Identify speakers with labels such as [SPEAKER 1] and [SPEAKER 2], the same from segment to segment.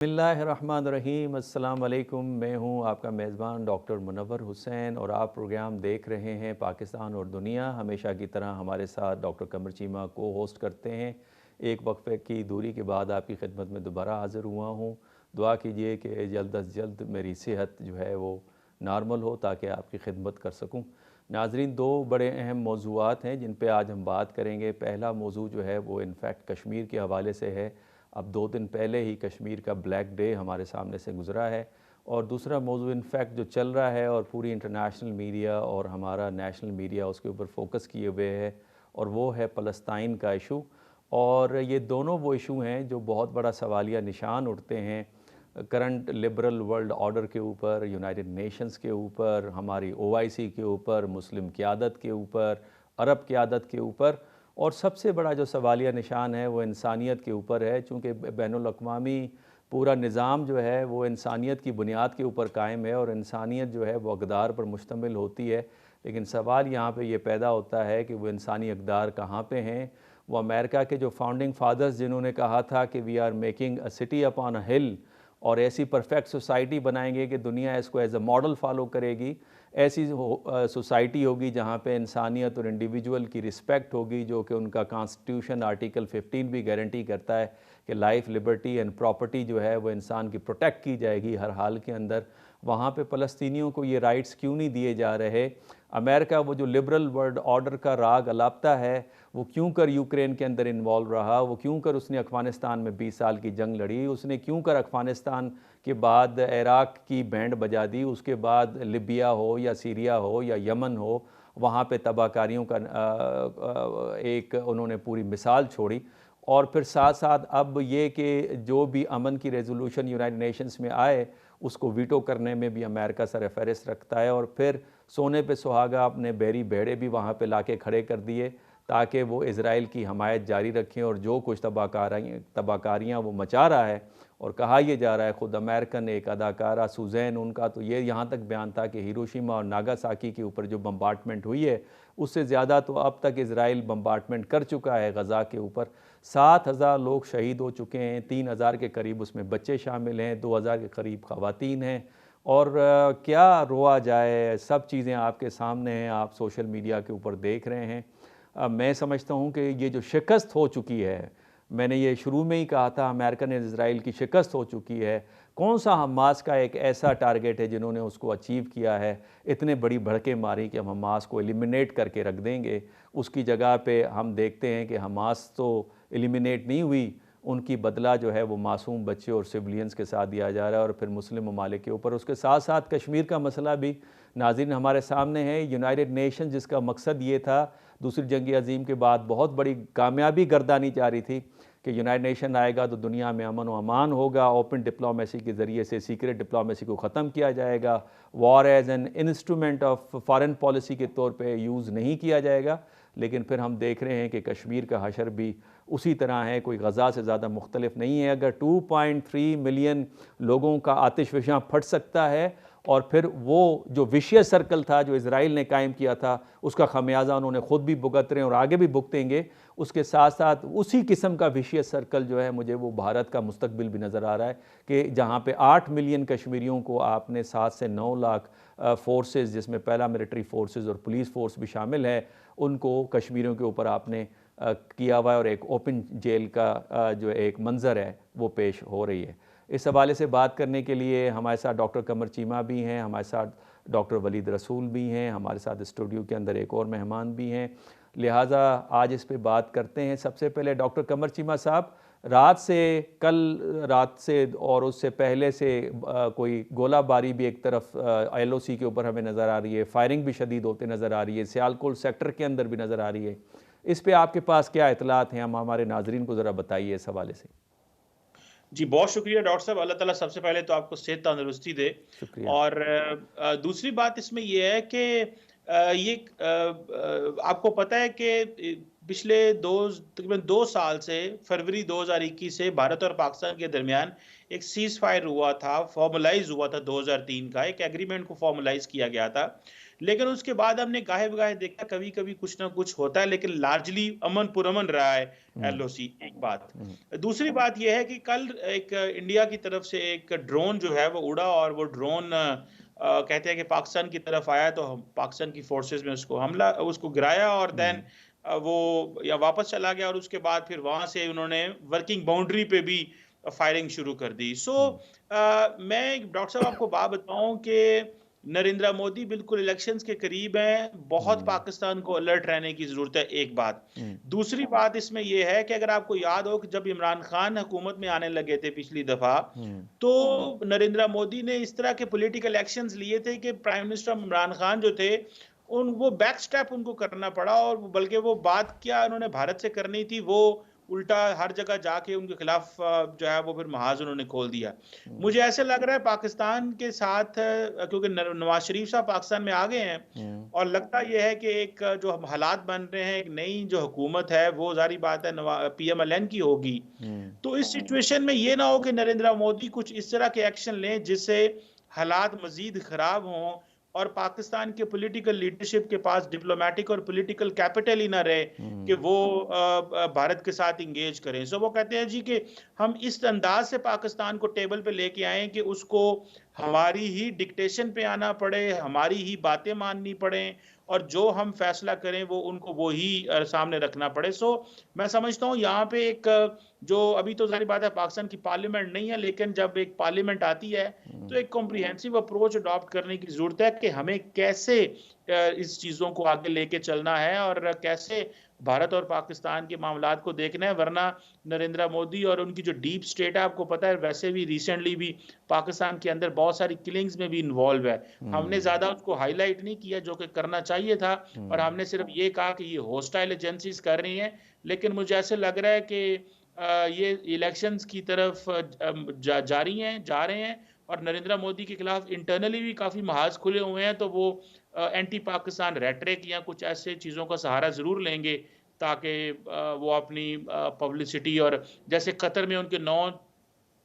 [SPEAKER 1] बिस्मिल्लाहिर्रहमानिर्रहीम। अस्सलाम वालेकुम। मैं हूं आपका मेज़बान डॉक्टर मुनव्वर हुसैन और आप प्रोग्राम देख रहे हैं पाकिस्तान और दुनिया। हमेशा की तरह हमारे साथ डॉक्टर कमर चीमा को होस्ट करते हैं। एक वक्फे की दूरी के बाद आपकी खिदमत में दोबारा हाज़िर हुआ हूं। दुआ कीजिए कि जल्द अज़ जल्द मेरी सेहत जो है वो नॉर्मल हो ताकि आपकी खिदमत कर सकूँ। नाज़रीन, दो बड़े अहम मौज़ूआत हैं जिन पे आज हम बात करेंगे। पहला मौज़ू जो है वो इनफैक्ट कश्मीर के हवाले से है। अब 2 दिन पहले ही कश्मीर का ब्लैक डे हमारे सामने से गुज़रा है। और दूसरा मौज़ू इनफैक्ट जो चल रहा है और पूरी इंटरनेशनल मीडिया और हमारा नेशनल मीडिया उसके ऊपर फोकस किए हुए है, और वो है फ़लस्तीन का इशू। और ये दोनों वो इशू हैं जो बहुत बड़ा सवालिया निशान उठते हैं करंट लिबरल वर्ल्ड ऑर्डर के ऊपर, यूनाइटेड नेशंस के ऊपर, हमारी ओआईसी के ऊपर, मुस्लिम क़यादत के ऊपर, अरब क़यादत के ऊपर। और सबसे बड़ा जो सवालिया निशान है वो इंसानियत के ऊपर है, चूँकि बैनुल-अक़वामी पूरा निज़ाम जो है वो इंसानियत की बुनियाद के ऊपर कायम है और इंसानियत जो है वो अक़दार पर मुश्तमिल होती है। लेकिन सवाल यहाँ पे ये पैदा होता है कि वो इंसानी अक़दार कहाँ पे हैं। वो अमेरिका के जो फाउंडिंग फादर्स जिन्होंने कहा था कि we are making a city upon a hill, और ऐसी परफेक्ट सोसाइटी बनाएंगे कि दुनिया इसको एज अ मॉडल फॉलो करेगी। ऐसी सोसाइटी होगी जहाँ पे इंसानियत और इंडिविजुअल की रिस्पेक्ट होगी, जो कि उनका कॉन्स्टिट्यूशन आर्टिकल 15 भी गारंटी करता है कि लाइफ, लिबर्टी एंड प्रॉपर्टी जो है वो इंसान की प्रोटेक्ट की जाएगी हर हाल के अंदर। वहाँ पे फ़लस्तीनियों को ये राइट्स क्यों नहीं दिए जा रहे? अमेरिका वो जो लिबरल वर्ल्ड ऑर्डर का राग अलापता है, वो क्यों कर यूक्रेन के अंदर इन्वॉल्व रहा? वो क्यों कर उसने अफ़गानिस्तान में 20 साल की जंग लड़ी? उसने क्यों कर अफ़गानिस्तान के बाद इराक़ की बैंड बजा दी? उसके बाद लिबिया हो या सीरिया हो या यमन हो, वहाँ पे तबाहकारियों का एक उन्होंने पूरी मिसाल छोड़ी। और फिर साथ साथ अब ये कि जो भी अमन की रेजोल्यूशन यूनाइटेड नेशंस में आए उसको वीटो करने में भी अमेरिका सर फहरिस्त रखता है। और फिर सोने पे सुहागा अपने बहरी बेड़े भी वहाँ पे लाके खड़े कर दिए ताकि वो इज़राइल की हमायत जारी रखें, और जो कुछ तबाहकारियाँ वो मचा रहा है। और कहा यह जा रहा है, ख़ुद अमेरिकन एक अदाकारा सुज़ैन, उनका तो ये यहाँ तक बयान था कि हिरोशिमा और नागासाकी के ऊपर जो बम्बार्टमेंट हुई है उससे ज़्यादा तो अब तक इज़राइल बम्बार्टमेंट कर चुका है गज़ा के ऊपर। 7,000 लोग शहीद हो चुके हैं, 3,000 के करीब उसमें बच्चे शामिल हैं, 2,000 के करीब ख़वातीन हैं। और क्या रोआ जाए, सब चीज़ें आपके सामने हैं, आप सोशल मीडिया के ऊपर देख रहे हैं। मैं समझता हूँ कि ये जो शिकस्त हो चुकी है, मैंने ये शुरू में ही कहा था, अमेरिकन और इज़राइल की शिकस्त हो चुकी है। कौन सा हमास का एक ऐसा टारगेट है जिन्होंने उसको अचीव किया है? इतने बड़ी भड़के मारी कि हम हमास को एलिमिनेट करके रख देंगे। उसकी जगह पे हम देखते हैं कि हमास तो एलिमिनेट नहीं हुई, उनकी बदला जो है वो मासूम बच्चे और सिविलियंस के साथ दिया जा रहा है, और फिर मुस्लिम ममालिक के ऊपर। उसके साथ साथ कश्मीर का मसला भी नाज़रीन हमारे सामने है। यूनाइटेड नेशन जिसका मकसद ये था, दूसरी जंग अज़ीम के बाद बहुत बड़ी कामयाबी गर्दानी जा रही थी कि यूनाइटेड नेशन आएगा तो दुनिया में अमन व अमान होगा, ओपन डिप्लोमेसी के ज़रिए से सीक्रेट डिप्लोमेसी को ख़त्म किया जाएगा, war as an instrument of foreign policy के तौर पे यूज़ नहीं किया जाएगा। लेकिन फिर हम देख रहे हैं कि कश्मीर का हशर भी उसी तरह है, कोई गज़ा से ज़्यादा मुख्तलिफ नहीं है। अगर 2.3 मिलियन लोगों का आतिश फ़िशां फट सकता है, और फिर वो जो विशियस सर्कल था जो इज़राइल ने कायम किया था, उसका ख़मियाज़ा उन्होंने ख़ुद भी भुगत रहे हैं और आगे भी भुगतेंगे। उसके साथ साथ उसी किस्म का विशियस सर्कल जो है, मुझे वो भारत का मुस्तकबिल भी नज़र आ रहा है कि जहाँ पे 8 मिलियन कश्मीरियों को आपने 7 से 9 लाख फोर्सेस, जिसमें पहला मिलिट्री फोर्सेस और पुलिस फोर्स भी शामिल है, उनको कश्मीरियों के ऊपर आपने किया हुआ है, और एक ओपन जेल का जो एक मंज़र है वो पेश हो रही है। इस हवाले से बात करने के लिए हमारे साथ डॉक्टर कमर चीमा भी हैं, हमारे साथ डॉक्टर वलीद रसूल भी हैं, हमारे साथ स्टूडियो के अंदर एक और मेहमान भी हैं। लिहाजा आज इस पे बात करते हैं। सबसे पहले डॉक्टर कमर चीमा साहब, कल रात से और उससे पहले से कोई गोलाबारी भी एक तरफ LOC के ऊपर हमें नज़र आ रही है, फायरिंग भी शदीद होते नज़र आ रही है, सियालकोट सेक्टर के अंदर भी नज़र आ रही है। इस पे आपके पास क्या इतलात हैं? हम हमारे नाजरीन को ज़रा बताइए इस हवाले से।
[SPEAKER 2] जी, बहुत शुक्रिया डॉक्टर साहब। अल्लाह ताला सबसे पहले तो आपको सेहत तंदुरुस्ती दे।
[SPEAKER 1] शुक्रिया।
[SPEAKER 2] और दूसरी बात इसमें ये है कि आपको पता है कि पिछले तकरीबन 2 साल से, फरवरी 2021 से भारत और पाकिस्तान के दरमियान एक सीज़ फायर हुआ था, फॉर्मलाइज़ हुआ था 2003 का, एक एग्रीमेंट को फॉर्मलाइज़ किया गया था, लेकिन उसके बाद हमने गाहे-बगाहे देखा कभी कभी कुछ ना कुछ होता है, लेकिन लार्जली अमन पुरअमन रहा है LOC। एक बात। दूसरी बात यह है कि कल एक इंडिया की तरफ से एक ड्रोन जो है वो उड़ा, और वो ड्रोन कहते हैं कि पाकिस्तान की तरफ आया, तो पाकिस्तान की फोर्सेस में उसको गिराया, और देन वो या वापस चला गया, और उसके बाद फिर वहां से उन्होंने वर्किंग बाउंड्री पे भी फायरिंग शुरू कर दी। मैं डॉक्टर साहब आपको बात बताऊं कि नरेंद्र मोदी बिल्कुल इलेक्शंस के करीब हैं, बहुत पाकिस्तान को अलर्ट रहने की जरूरत है, एक बात। दूसरी बात इसमें यह है कि अगर आपको याद हो कि जब इमरान खान हुकूमत में आने लगे थे पिछली दफा, तो नरेंद्र मोदी ने इस तरह के पॉलिटिकल एक्शंस लिए थे कि प्राइम मिनिस्टर इमरान खान जो थे वो बैक स्टेप उनको करना पड़ा, और बल्कि वो बात क्या उन्होंने भारत से करनी थी, वो उल्टा हर जगह जाके उनके खिलाफ जो है वो फिर महाज उन्होंने खोल दिया। मुझे ऐसे लग रहा है पाकिस्तान के साथ, क्योंकि नवाज शरीफ साहब पाकिस्तान में आ गए हैं, और लगता यह है कि एक जो हालात बन रहे हैं, एक नई जो हुकूमत है वो जारी बात है PMLN की होगी। तो इस सिचुएशन में ये ना हो कि नरेंद्र मोदी कुछ इस तरह के एक्शन लें जिससे हालात मजीद खराब हों, और पाकिस्तान के पॉलिटिकल लीडरशिप के पास डिप्लोमेटिक और पॉलिटिकल कैपिटल ही ना रहे कि वो भारत के साथ इंगेज करें। सो वो कहते हैं जी कि हम इस अंदाज से पाकिस्तान को टेबल पे लेके आए कि उसको हमारी ही डिक्टेशन पे आना पड़े, हमारी ही बातें माननी पड़े, और जो हम फैसला करें वो उनको वो ही सामने रखना पड़े। सो मैं समझता हूँ यहाँ पे एक जो अभी तो जारी बात है पाकिस्तान की पार्लियामेंट नहीं है, लेकिन जब एक पार्लियामेंट आती है तो एक कॉम्प्रिहेंसिव अप्रोच अडॉप्ट करने की जरूरत है कि हमें कैसे इस चीजों को आगे लेके चलना है, और कैसे भारत और पाकिस्तान के मामलात को देखना है। वरना नरेंद्र मोदी और उनकी जो डीप स्टेट है, आपको पता है वैसे भी रिसेंटली भी पाकिस्तान के अंदर बहुत सारी किलिंग्स में भी इन्वॉल्व है। हमने ज्यादा उसको हाईलाइट नहीं किया जो कि करना चाहिए था, और हमने सिर्फ ये कहा कि ये होस्टाइल एजेंसीज कर रही हैं। लेकिन मुझे ऐसे लग रहा है कि ये इलेक्शंस की तरफ जा रहे हैं, और नरेंद्र मोदी के खिलाफ इंटरनली भी काफी महाज खुले हुए हैं, तो वो एंटी पाकिस्तान रेटरिक या कुछ ऐसे चीजों का सहारा जरूर लेंगे, ताकि वो अपनी पब्लिसिटी, और जैसे कतर में उनके 9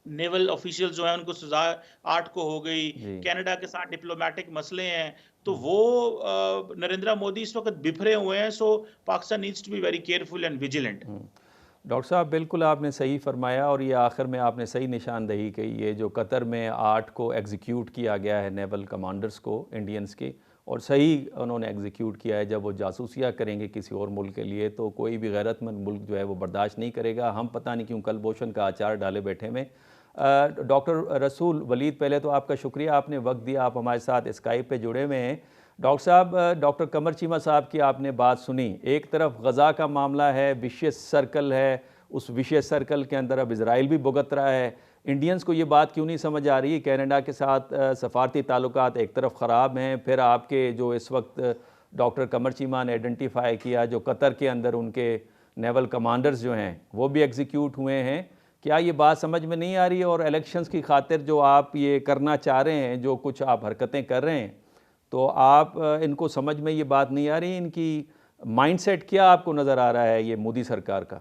[SPEAKER 2] नेवल ऑफिशियल जो है उनको सजा 8 को हो गई, कनाडा के साथ डिप्लोमेटिक मसले हैं, तो वो नरेंद्र मोदी इस वक्त बिफरे हुए हैं। So Pakistan needs to be very careful and vigilant.
[SPEAKER 1] Doctor साहब बिल्कुल आपने सही फरमाया, और ये आखिर में आपने सही निशानदही की। ये जो कतर में 8 को एग्जीक्यूट किया गया है नेवल कमांडर्स को, इंडियंस के, और सही उन्होंने एग्जीक्यूट किया है। जब वो जासूसियाँ करेंगे किसी और मुल्क के लिए तो कोई भी गैरतमंद मुल्क जो है वो बर्दाश्त नहीं करेगा। हम पता नहीं क्यों कलभूषण का अचार डाले बैठे में। डॉक्टर रसूल वलीद, पहले तो आपका शुक्रिया, आपने वक्त दिया, आप हमारे साथ स्काइप पे जुड़े हुए हैं। डॉक्टर साहब, डॉक्टर कमर चीमा साहब की आपने बात सुनी। एक तरफ गज़ा का मामला है, विशियस सर्कल है, उस विशियस सर्कल के अंदर अब इजराइल भी भुगत रहा है। इंडियंस को ये बात क्यों नहीं समझ आ रही? कनाडा के साथ सफारती ताल्लुकात एक तरफ ख़राब हैं, फिर आपके जो इस वक्त डॉक्टर कमर चीमा ने आइडेंटिफाई किया, जो कतर के अंदर उनके नेवल कमांडर्स जो हैं वो भी एग्जीक्यूट हुए हैं। क्या ये बात समझ में नहीं आ रही है? और इलेक्शंस की खातिर जो आप ये करना चाह रहे हैं, जो कुछ आप हरकतें कर रहे हैं, तो आप इनको समझ में ये बात नहीं आ रही? इनकी माइंडसेट क्या आपको नज़र आ रहा है ये मोदी सरकार का?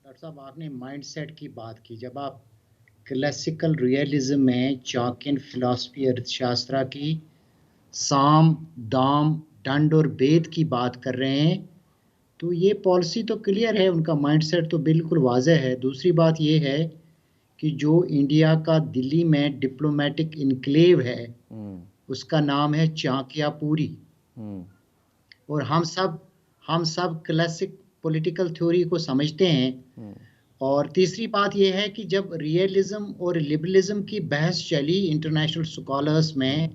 [SPEAKER 3] डॉक्टर साहब, आपने माइंडसेट की बात की। जब आप क्लासिकल रियलिज्म में चाकिन फिलॉसफी अर्थशास्त्र की साम दाम दंड और भेद की बात कर रहे हैं, तो ये पॉलिसी तो क्लियर है, उनका माइंडसेट तो बिल्कुल वाज़ेह है। दूसरी बात ये है कि जो इंडिया का दिल्ली में डिप्लोमेटिक इनक्लेव है उसका नाम है चाकियापुरी, और हम सब क्लासिक पॉलिटिकल थ्योरी को समझते हैं। और तीसरी बात यह है कि जब रियलिज्म और लिबरलिज्म की बहस चली इंटरनेशनल स्कॉलर्स में,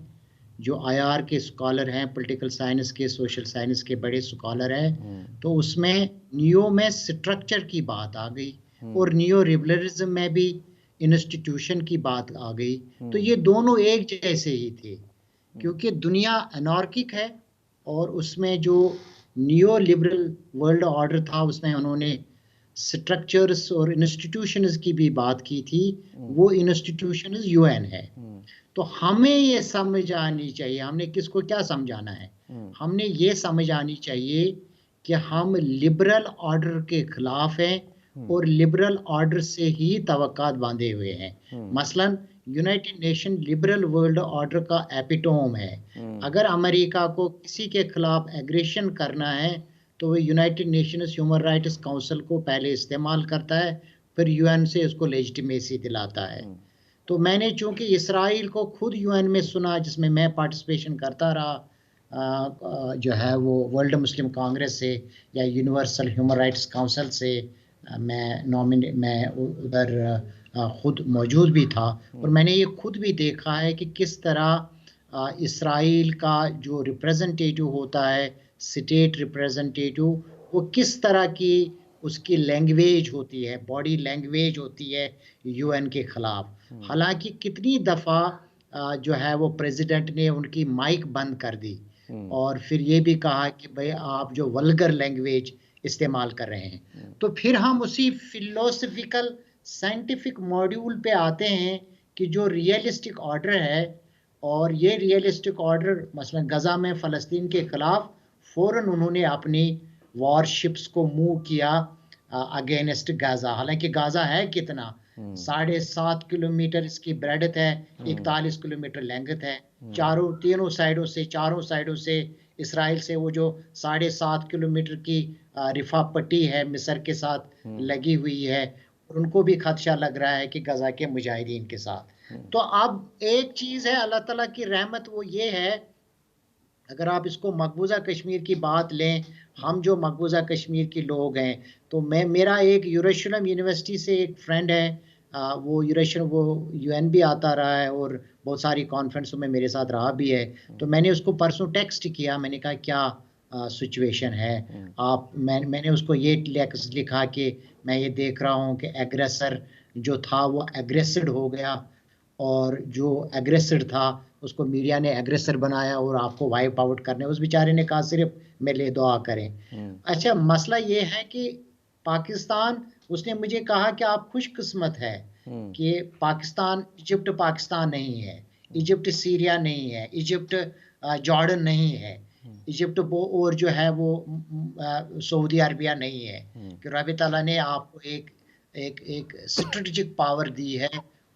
[SPEAKER 3] जो IR के स्कॉलर हैं, पॉलिटिकल साइंस के, सोशल साइंस के बड़े स्कॉलर हैं, तो उसमें नियो में स्ट्रक्चर की बात आ गई, और नियो लिबरलिज्म में भी इंस्टीट्यूशन की बात आ गई। तो ये दोनों एक जैसे ही थे, क्योंकि दुनिया अनार्किक है, और उसमें जो नियो लिबरल वर्ल्ड ऑर्डर था उसमें उन्होंने स्ट्रक्चर्स और इंस्टीट्यूशंस की भी बात की थी। वो इंस्टीट्यूशंस UN है। तो हमें ये समझ आनी चाहिए, हमने किसको क्या समझाना है, हमने ये समझ आनी चाहिए कि हम लिबरल ऑर्डर के खिलाफ हैं, और लिबरल ऑर्डर से ही तवक्कात बांधे हुए हैं। मसलन United nation liberal world order का एपिटोम है। अगर अमेरिका को किसी के खिलाफ एग्रेशन करना है तो वो United Nations human rights council को पहले इस्तेमाल करता है, फिर यूएन से उसको लेजिटिमेसी दिलाता है। तो मैंने चूंकि इसराइल को खुद यूएन में सुना, जिसमें मैं पार्टिसिपेशन करता रहा, जो है वो वर्ल्ड मुस्लिम कांग्रेस से या यूनिवर्सल ह्यूमन राइट्स काउंसिल से मैं उधर खुद मौजूद भी था, और मैंने ये खुद भी देखा है कि किस तरह इसराइल का जो रिप्रेजेंटेटिव होता है, स्टेट रिप्रेजेंटेटिव, वो किस तरह की उसकी लैंग्वेज होती है, बॉडी लैंग्वेज होती है यूएन के खिलाफ। हालांकि कितनी दफ़ा जो है वो प्रेसिडेंट ने उनकी माइक बंद कर दी और फिर ये भी कहा कि भाई आप जो वल्गर लैंग्वेज इस्तेमाल कर रहे हैं। तो फिर हम उसी फिलोसफिकल साइंटिफिक मॉड्यूल पे आते हैं कि जो रियलिस्टिक ऑर्डर है, और ये रियलिस्टिक ऑर्डर मसलन गजा में फ़लस्तीन के खिलाफ फ़ौरन उन्होंने अपनी वॉरशिप्स को मूव किया अगेंस्ट गाजा। हालांकि गाजा है कितना, 7.5 किलोमीटर इसकी ब्रेडथ है, 41 किलोमीटर लेंथ है। चारों साइडों से इसराइल से वो जो 7.5 किलोमीटर की रिफा पट्टी है मिस्र के साथ लगी हुई है, उनको भी खदशा लग रहा है कि गजा के मुजाहिदीन के साथ। तो अब एक चीज है अल्लाह ताला की रहमत, वो ये है, अगर आप इसको मकबूजा कश्मीर की बात लें, हम जो मकबूजा कश्मीर के लोग हैं, तो मेरा एक यरूशलेम यूनिवर्सिटी से एक फ्रेंड है, वो यूएन भी आता रहा है और बहुत सारी कॉन्फ्रेंसों में मेरे साथ रहा भी है। तो मैंने उसको परसों टेक्स्ट किया, मैंने कहा क्या सिचुएशन है आप। मैंने उसको ये लिखा कि मैं ये देख रहा हूँ कि एग्रेसर जो था वो एग्रेसिड हो गया, और जो एग्रेसिड था उसको मीडिया ने एग्रेसर बनाया और आपको वाइप आउट करने। उस बेचारे ने कहा सिर्फ मेरे लिए दुआ करें। अच्छा, मसला ये है कि पाकिस्तान, उसने मुझे कहा कि आप खुशकिस्मत है कि पाकिस्तान, इजिप्ट पाकिस्तान नहीं है, इजिप्ट सीरिया नहीं है, इजिप्ट जॉर्डन नहीं है, इजिप्ट और जो है वो सऊदी अरबिया नहीं है, कि रब ताला ने आपको एक स्ट्रेटेजिक पावर दी है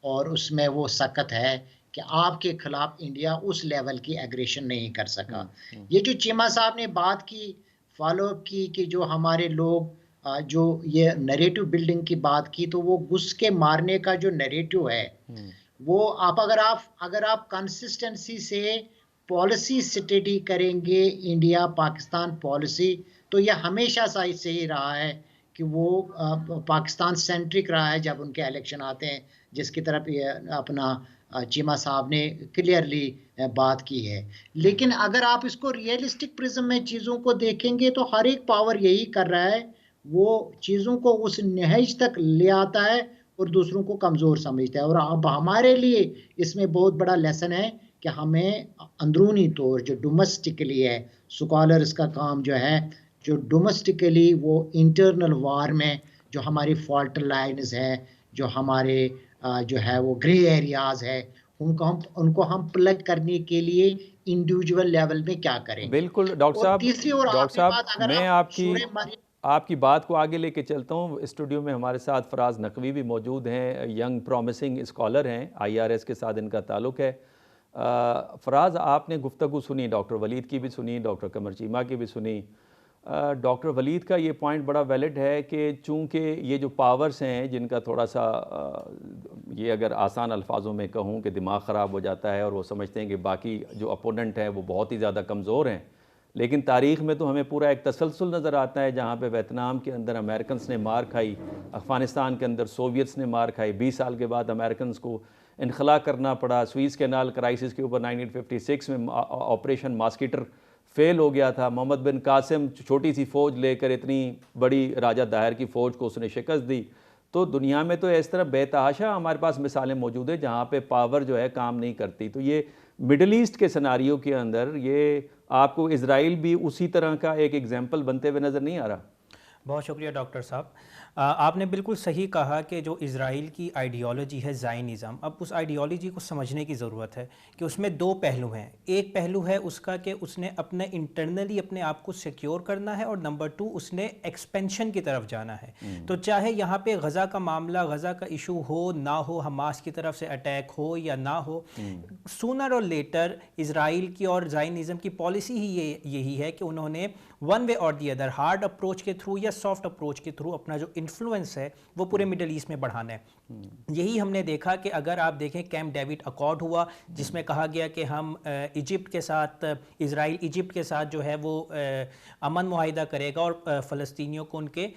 [SPEAKER 3] और उसमें वो सकत है कि आपके खिलाफ इंडिया उस लेवल की एग्रेशन नहीं कर सका। ये जो चीमा साहब ने बात की, फॉलोअप की, कि जो हमारे लोग जो ये नैरेटिव बिल्डिंग की बात की, तो वो घुस के मारने का जो नैरेटिव है, वो अगर आप कंसिस्टेंसी से पॉलिसी स्टडी करेंगे, इंडिया पाकिस्तान पॉलिसी, तो ये हमेशा से ही रहा है कि वो पाकिस्तान सेंट्रिक रहा है जब उनके इलेक्शन आते हैं, जिसकी तरफ ये अपना चीमा साहब ने क्लियरली बात की है। लेकिन अगर आप इसको रियलिस्टिक प्रिज्म में चीज़ों को देखेंगे तो हर एक पावर यही कर रहा है, वो चीज़ों को उस नहज तक ले आता है और दूसरों को कमज़ोर समझता है। और अब हमारे लिए इसमें बहुत बड़ा लेसन है कि हमें अंदरूनी तौर जो डोमेस्टिकली है, स्कॉलर्स का काम जो है, जो डोमेस्टिकली वो इंटरनल वार में जो हमारी फॉल्ट लाइन्स है, जो हमारे जो है वो ग्रे एरियाज है, उनको हम प्लग करने के लिए इंडिविजुअल लेवल में क्या करें।
[SPEAKER 1] बिल्कुल डॉक्टर साहब,
[SPEAKER 3] तीसरी और आखिरी बात, अगर
[SPEAKER 1] मैं
[SPEAKER 3] आप
[SPEAKER 1] आपकी बात को आगे लेके चलता हूँ। स्टूडियो में हमारे साथ फराज नकवी भी मौजूद हैं, यंग प्रॉमिसिंग स्कॉलर हैं, IRS के साथ इनका ताल्लुक़ है। फराज, आपने गुफ्तगू सुनी, डॉक्टर वलीद की भी सुनी, डॉक्टर कमर चीमा की भी सुनी। डॉक्टर वलीद का ये पॉइंट बड़ा वैलिड है कि चूँकि ये जो पावर्स हैं जिनका थोड़ा सा ये अगर आसान अल्फाजों में कहूँ कि दिमाग ख़राब हो जाता है और वो समझते हैं कि बाकी जो अपोनेंट हैं वो बहुत ही ज़्यादा कमज़ोर हैं, लेकिन तारीख़ में तो हमें पूरा एक तसलसल नज़र आता है, जहाँ पे वियतनाम के अंदर अमेरिकन्स ने मार खाई, अफ़गानिस्तान के अंदर सोवियट्स ने मार खाई, 20 साल के बाद अमेरिकन्स को इनखला करना पड़ा। स्वीज़ कैनाल क्राइसिस के ऊपर 1956 में ऑपरेशन मॉस्किटर फेल हो गया था। मोहम्मद बिन कासिम छोटी सी फ़ौज लेकर इतनी बड़ी राजा दाहिर की फ़ौज को उसने शिकस्त दी। तो दुनिया में तो इस तरह बेतहाशा हमारे पास मिसालें मौजूद हैं जहाँ पे पावर जो है काम नहीं करती। तो ये मिडल ईस्ट के सिनारियो के अंदर ये आपको इज़राइल भी उसी तरह का एक एग्जाम्पल बनते हुए नज़र नहीं आ रहा?
[SPEAKER 4] बहुत शुक्रिया डॉक्टर साहब। आपने बिल्कुल सही कहा कि जो इज़राइल की आइडियोलॉजी है ज़ायनिज़्म, अब उस आइडियोलॉजी को समझने की ज़रूरत है कि उसमें दो पहलू हैं। एक पहलू है उसका कि उसने अपने इंटरनली अपने आप को सिक्योर करना है, और नंबर टू उसने एक्सपेंशन की तरफ जाना है। तो चाहे यहाँ पे गज़ा का मामला, गज़ा का इशू हो ना हो, हमास की तरफ से अटैक हो या ना हो, सूनर और लेटर इज़राइल की और ज़ायनिज़्म की पॉलिसी ही यही है कि उन्होंने वन वे और दी अदर, हार्ड अप्रोच के थ्रू या सॉफ्ट अप्रोच के थ्रू अपना जो इन्फ्लुएंस है वो पूरे मिडल ईस्ट में बढ़ाना है। यही हमने देखा कि अगर आप देखें कैंप डेविड अकॉर्ड हुआ, जिसमें कहा गया कि हम इजिप्ट के साथ, इज़राइल इजिप्ट के साथ जो है वो अमन मुआहिदा करेगा और फ़लस्तीनियों को उनके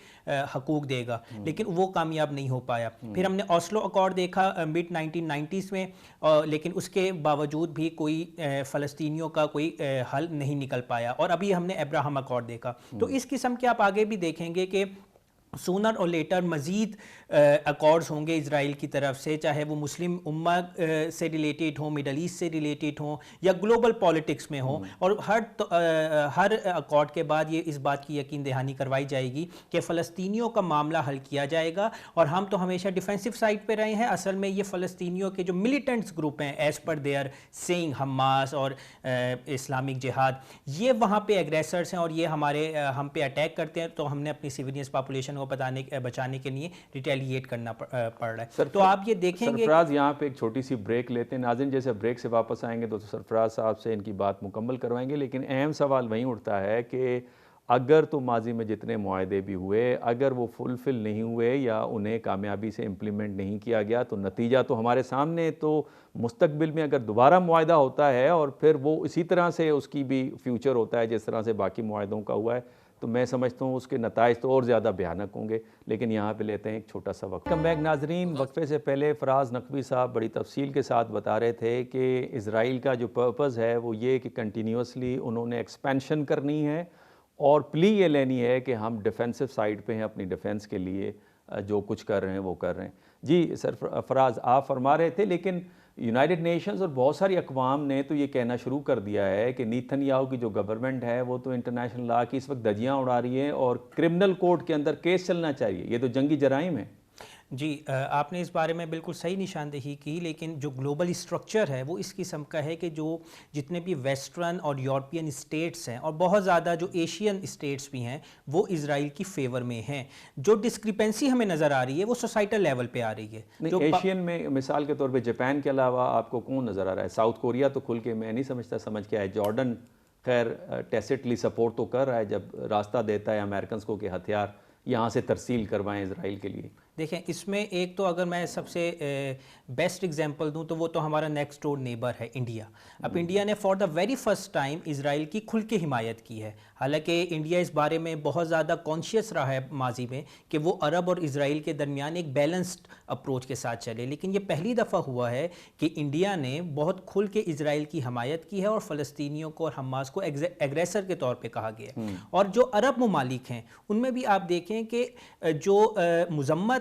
[SPEAKER 4] हकूक़ देगा, लेकिन वो कामयाब नहीं हो पाया। फिर हमने ऑस्लो अकॉर्ड देखा मिड 1990s में, लेकिन उसके बावजूद भी कोई फ़लस्तीनियों का कोई हल नहीं निकल पाया, और अभी हमने अब्राहम अकॉर्ड देखा। तो इस किस्म के आप आगे भी देखेंगे कि सूनर और लेटर मज़ीद अकॉर्ड्स होंगे इज़राइल की तरफ से, चाहे वो मुस्लिम उम्मा से रिलेटेड हो, मिडल ईस्ट से रिलेटेड हो, या ग्लोबल पॉलिटिक्स में हो। और हर अकॉर्ड के बाद ये इस बात की यकीन दहानी करवाई जाएगी कि फ़लस्तीनियों का मामला हल किया जाएगा। और हम तो हमेशा डिफेंसिव साइड पे रहे हैं, असल में ये फ़लस्तीनियों के जो मिलिटेंट्स ग्रुप हैं, as per they're saying Hamas और इस्लामिक जिहाद, ये वहाँ पे एग्रेसर्स हैं और ये हम पे अटैक करते हैं, तो हमने अपनी सिविलियंस पॉपुलेशन को बचाने के लिए रिटेलिएट करना पड़ रहा है। तो आप ये देखेंगे।
[SPEAKER 1] सरफराज, यहाँ पे एक छोटी सी ब्रेक लेते हैं। नाज़रीन, जैसे ब्रेक से वापस आएंगे तो सरफराज साहब से इनकी बात मुकम्मल करवाएंगे, लेकिन अहम सवाल वहीं उठता है कि अगर तो माजी में जितने मुआहदे भी हुए, अगर वो फुलफ़िल नहीं हुए या उन्हें कामयाबी से इम्प्लीमेंट नहीं किया गया, तो नतीजा तो हमारे सामने। तो मुस्तकबिल में अगर दोबारा मुआहदा होता है और फिर वो इसी तरह से उसकी भी फ्यूचर होता है जिस तरह से बाकी मुआहदों का हुआ है, तो मैं समझता हूँ उसके नताइज तो और ज़्यादा भयानक होंगे। लेकिन यहाँ पे लेते हैं एक छोटा सा वक्त। कम बैक नाजरीन, वक्फे से पहले फराज नकवी साहब बड़ी तफसील के साथ बता रहे थे कि इज़राइल का जो पर्पज़ है वो ये कि कंटिन्यूसली उन्होंने एक्सपेंशन करनी है और प्ली ये लेनी है कि हम डिफेंसिव साइड पे हैं, अपनी डिफेंस के लिए जो कुछ कर रहे हैं वो कर रहे हैं। जी सर फराज, आप फरमा रहे थे, लेकिन यूनाइटेड नेशंस और बहुत सारी अक़वाम ने तो ये कहना शुरू कर दिया है कि नेतन्याहू की जो गवर्नमेंट है वो तो इंटरनेशनल लॉ की इस वक्त धज्जियाँ उड़ा रही है और क्रिमिनल कोर्ट के अंदर केस चलना चाहिए, ये तो जंगी जराइम है।
[SPEAKER 4] जी, आपने इस बारे में बिल्कुल सही निशानदेही की, लेकिन जो ग्लोबल स्ट्रक्चर है वो इस किस्म का है कि जो जितने भी वेस्टर्न और यूरोपियन स्टेट्स हैं और बहुत ज़्यादा जो एशियन स्टेट्स भी हैं वो इजराइल की फेवर में हैं। जो डिस्क्रिपेंसी हमें नज़र आ रही है वो सोसाइटल लेवल पे आ रही है।
[SPEAKER 1] नहीं, एशियन में मिसाल के तौर पे जापान के अलावा आपको कौन नज़र आ रहा है? साउथ कोरिया तो खुल के मैं नहीं समझ के आया। जॉर्डन खैर टेसिटली सपोर्ट तो कर रहा है जब रास्ता देता है अमेरिकन को कि हथियार यहाँ से तरसील करवाएं इजराइल के लिए।
[SPEAKER 4] देखें, इसमें एक तो अगर मैं सबसे बेस्ट एग्जांपल दूं तो वो तो हमारा नेक्स्ट डोर नेबर है इंडिया। अब इंडिया ने for the very first time Israel की खुल के हिमायत की है। हालांकि इंडिया इस बारे में बहुत ज़्यादा कॉन्शियस रहा है माजी में कि वो अरब और इजराइल के दरमियान एक बैलेंस्ड अप्रोच के साथ चले, लेकिन ये पहली दफ़ा हुआ है कि इंडिया ने बहुत खुल के इजराइल की हिमायत की है और फ़लस्तीनियों को और हमास को एग्रेसर के तौर पर कहा गया। और जो अरब ममालिक हैं उनमें भी आप देखें कि जो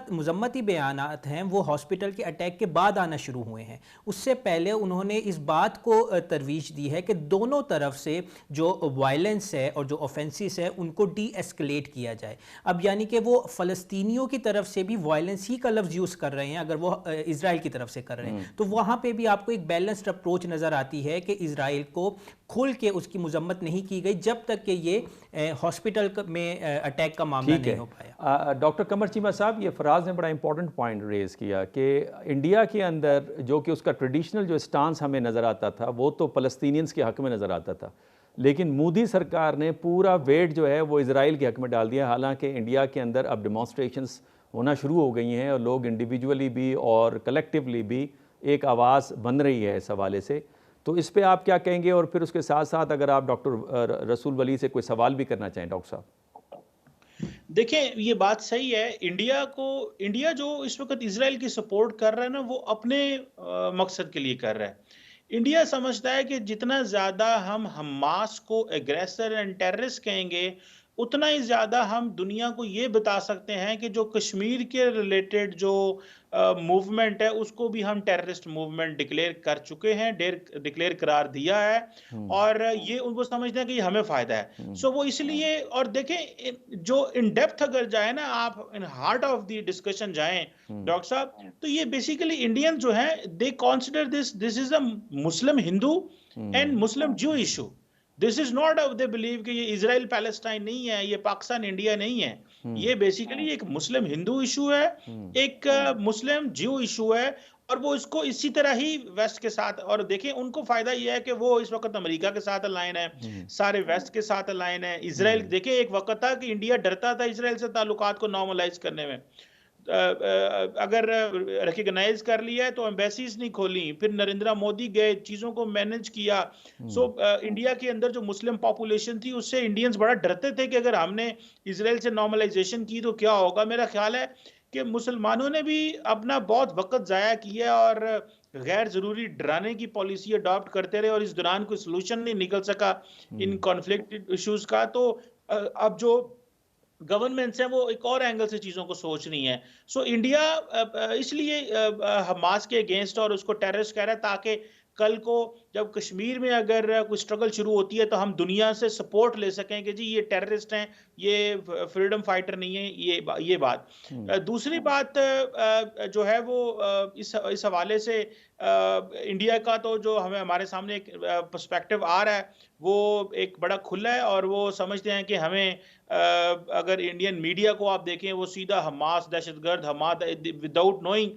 [SPEAKER 4] मुजम्मती बयानात हैं वो हॉस्पिटल के अटैक के बाद आना शुरू हुए हैं। उससे पहले उन्होंने इस बात को तरवीज दी है कि दोनों तरफ से जो वायलेंस है और जो ऑफेंसिस है उनको डी एस्केलेट किया जाए। अब यानी कि वो फ़लस्तीनियों की तरफ से भी वायलेंस ही का लफ्ज़ यूज़ कर रहे हैं अगर वो इजराइल की तरफ से कर रहे हैं, तो वहाँ पे भी आपको एक बैलेंस्ड अप्रोच नज़र आती है कि इजराइल को खुल के उसकी मजम्मत नहीं की गई जब तक कि ये हॉस्पिटल में अटैक का मामला नहीं हो पाया।
[SPEAKER 1] डॉक्टर कमर चीमा साहब, ये फराज ने बड़ा इंपॉर्टेंट पॉइंट रेज़ किया कि इंडिया के अंदर जो कि उसका ट्रेडिशनल जो स्टांस हमें नज़र आता था वो तो फ़लस्तीनियंस के हक़ में नज़र आता था, लेकिन मोदी सरकार ने पूरा वेट जो है वो इजराइल के हक़ में डाल दिया। हालांकि इंडिया के अंदर अब डेमोन्स्ट्रेशंस होना शुरू हो गई हैं और लोग इंडिविजुअली भी और कलेक्टिवली भी एक आवाज़ बन रही है इस हवाले से। तो इस पे आप क्या कहेंगे? और फिर उसके साथ साथ अगर आप डॉक्टर रसूल वली से कोई सवाल भी करना चाहें डॉक्टर साहब।
[SPEAKER 2] देखें, ये बात सही है। इंडिया जो इस वक्त इजराइल की सपोर्ट कर रहा है ना, वो अपने मकसद के लिए कर रहा है। इंडिया समझता है कि जितना ज़्यादा हम हमास को एग्रेसर एंड टेररिस्ट कहेंगे उतना ही ज्यादा हम दुनिया को ये बता सकते हैं कि जो कश्मीर के रिलेटेड जो मूवमेंट है उसको भी हम टेररिस्ट मूवमेंट डिक्लेयर कर चुके हैं, डिक्लेयर करार दिया है, और ये उनको समझते हैं कि ये हमें फायदा है। सो वो इसलिए, और देखें जो इन डेप्थ अगर जाए ना, आप in heart of the discussion जाएं डॉक्टर साहब, तो ये बेसिकली इंडियन जो है they consider this is a Muslim Hindu and Muslim Jew issue. This is not, they believe कि ये इजराइल पैलेस्टाइन नहीं है, ये पाकिस्तान इंडिया नहीं है, ये बेसिकली एक मुस्लिम हिंदू इशू है, एक मुस्लिम ज्यू इशू है, और वो इसको इसी तरह ही वेस्ट के साथ, और देखें उनको फायदा ये है कि वो इस वक्त अमेरिका के साथ अलाइन है, सारे वेस्ट के साथ अलाइन है। इजराइल, देखें एक वक्त था कि इंडिया डरता था इजराइल से ताल्लुकात को नॉर्मलाइज करने में, अगर रिकग्नाइज कर लिया है तो एम्बेसीज नहीं खोली, फिर नरेंद्र मोदी गए, चीजों को मैनेज किया। सो इंडिया के अंदर जो मुस्लिम पॉपुलेशन थी उससे इंडियंस बड़ा डरते थे कि अगर हमने इजराइल से नॉर्मलाइजेशन की तो क्या होगा। मेरा ख्याल है कि मुसलमानों ने भी अपना बहुत वक्त जाया किया और गैर जरूरी डराने की पॉलिसी अडॉप्ट करते रहे, और इस दौरान कोई सोल्यूशन नहीं निकल सका इन कॉन्फ्लिक्ट इश्यूज का। तो अब जो गवर्नमेंट्स हैं वो एक और एंगल से चीजों को सोच रही हैं। सो इंडिया इसलिए हमास के अगेंस्ट और उसको टेररिस्ट कह रहा है, ताकि कल को जब कश्मीर में अगर कोई स्ट्रगल शुरू होती है तो हम दुनिया से सपोर्ट ले सकें कि जी ये टेररिस्ट हैं, ये फ्रीडम फाइटर नहीं है, ये बात। दूसरी बात जो है वो इस हवाले से इंडिया का तो जो हमें हमारे सामने एक पर्सपेक्टिव आ रहा है वो एक बड़ा खुला है, और वो समझते हैं कि हमें अगर इंडियन मीडिया को आप देखें वो सीधा हमास दहशतगर्द, हमास विदाउट नोइंग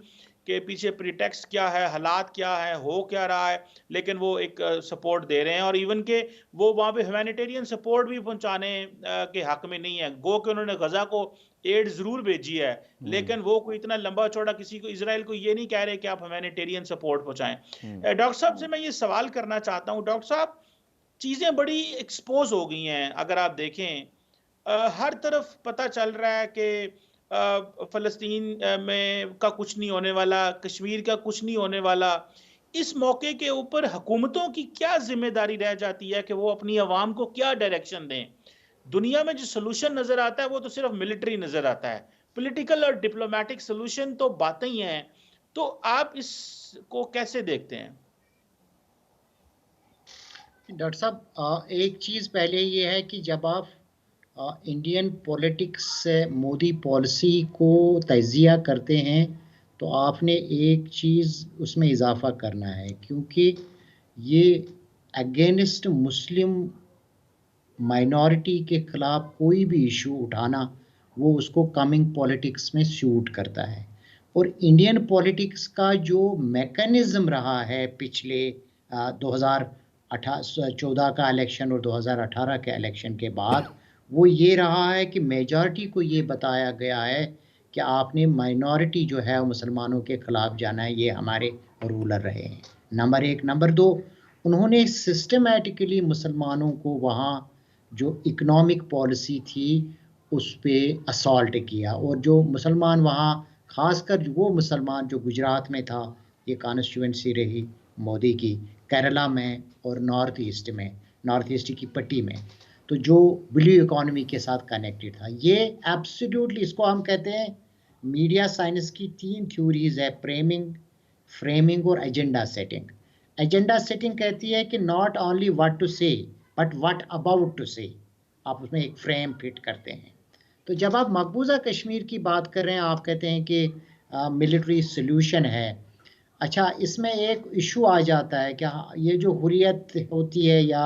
[SPEAKER 2] के पीछे प्रीटेक्स्ट क्या है, हालात क्या है, हो क्या रहा है, लेकिन वो एक सपोर्ट दे रहे हैं, और इवन के वो वहाँ पे ह्यूमैनिटेरियन सपोर्ट भी पहुंचाने के हक में नहीं है। गो कि उन्होंने गजा को एड जरूर भेजी है, लेकिन वो कोई इतना लंबा चौड़ा किसी को, इजराइल को ये नहीं कह रहे कि आप ह्यूमैनिटेरियन सपोर्ट पहुंचाएं। डॉक्टर साहब से मैं ये सवाल करना चाहता हूँ, डॉक्टर साहब चीजें बड़ी एक्सपोज हो गई हैं, अगर आप देखें हर तरफ पता चल रहा है कि फलस्तीन में का कुछ नहीं होने वाला, कश्मीर का कुछ नहीं होने वाला। इस मौके के ऊपर हुकूमतों की क्या जिम्मेदारी रह जाती है कि वो अपनी आवाम को क्या डायरेक्शन दें? दुनिया में जो सोल्यूशन नजर आता है वो तो सिर्फ मिलिट्री नजर आता है, पॉलिटिकल और डिप्लोमेटिक सोल्यूशन तो बातें ही हैं। तो आप इसको कैसे देखते हैं?
[SPEAKER 3] डॉक्टर साहब, एक चीज़ पहले ये है कि जब आप इंडियन पॉलिटिक्स से मोदी पॉलिसी को तजिया करते हैं तो आपने एक चीज़ उसमें इजाफा करना है, क्योंकि ये अगेंस्ट मुस्लिम माइनॉरिटी के ख़िलाफ़ कोई भी इशू उठाना वो उसको कमिंग पॉलिटिक्स में सूट करता है। और इंडियन पॉलिटिक्स का जो मैकेनिज़्म रहा है पिछले 2014 का इलेक्शन और 2018 के इलेक्शन के बाद, वो ये रहा है कि मेजॉरिटी को ये बताया गया है कि आपने माइनॉरिटी जो है मुसलमानों के ख़िलाफ़ जाना है, ये हमारे रूलर रहे हैं, नंबर एक। नंबर दो, उन्होंने सिस्टमेटिकली मुसलमानों को वहाँ जो इकोनॉमिक पॉलिसी थी उस पर असॉल्ट किया, और जो मुसलमान वहाँ, ख़ासकर वो मुसलमान जो गुजरात में था, ये कॉन्स्टिट्यूंसी रही मोदी की, केरला में और नॉर्थ ईस्ट की पट्टी में, तो जो ब्लू इकोनॉमी के साथ कनेक्टेड था। ये एब्सोल्युटली, इसको हम कहते हैं मीडिया साइंस की 3 थ्योरीज है, फ्रेमिंग और एजेंडा सेटिंग। एजेंडा सेटिंग कहती है कि नॉट ओनली व्हाट टू से बट व्हाट अबाउट टू से, आप उसमें एक फ्रेम फिट करते हैं। तो जब आप मकबूजा कश्मीर की बात कर रहे हैं, आप कहते हैं कि मिलिट्री सोल्यूशन है। अच्छा, इसमें एक इशू आ जाता है कि ये जो हुर्रियत होती है या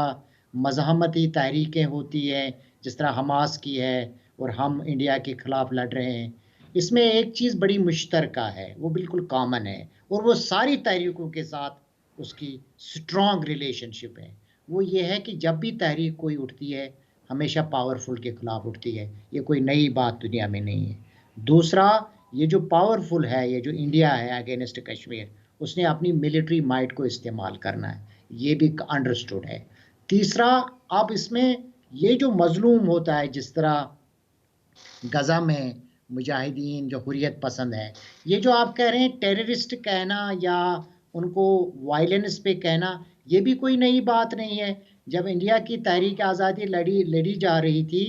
[SPEAKER 3] मज़ाहमती तहरीकें होती हैं, जिस तरह हमास की है और हम इंडिया के ख़िलाफ़ लड़ रहे हैं, इसमें एक चीज़ बड़ी मुश्तरका है, वो बिल्कुल कॉमन है, और वो सारी तहरीकों के साथ उसकी स्ट्रॉन्ग रिलेशनशिप है। वो ये है कि जब भी तहरीक कोई उठती है हमेशा पावरफुल के ख़िलाफ़ उठती है, ये कोई नई बात दुनिया में नहीं है। दूसरा, ये जो पावरफुल है, ये जो इंडिया है अगेंस्ट कश्मीर, उसने अपनी मिलिट्री माइट को इस्तेमाल करना है, ये भी अंडरस्टूड है। तीसरा, अब इसमें ये जो मजलूम होता है, जिस तरह गज़ा में मुजाहिदीन जो हुर्रियत पसंद है, ये जो आप कह रहे हैं टेररिस्ट कहना या उनको वायलेंस पे कहना, ये भी कोई नई बात नहीं है। जब इंडिया की तहरीक आज़ादी लड़ी जा रही थी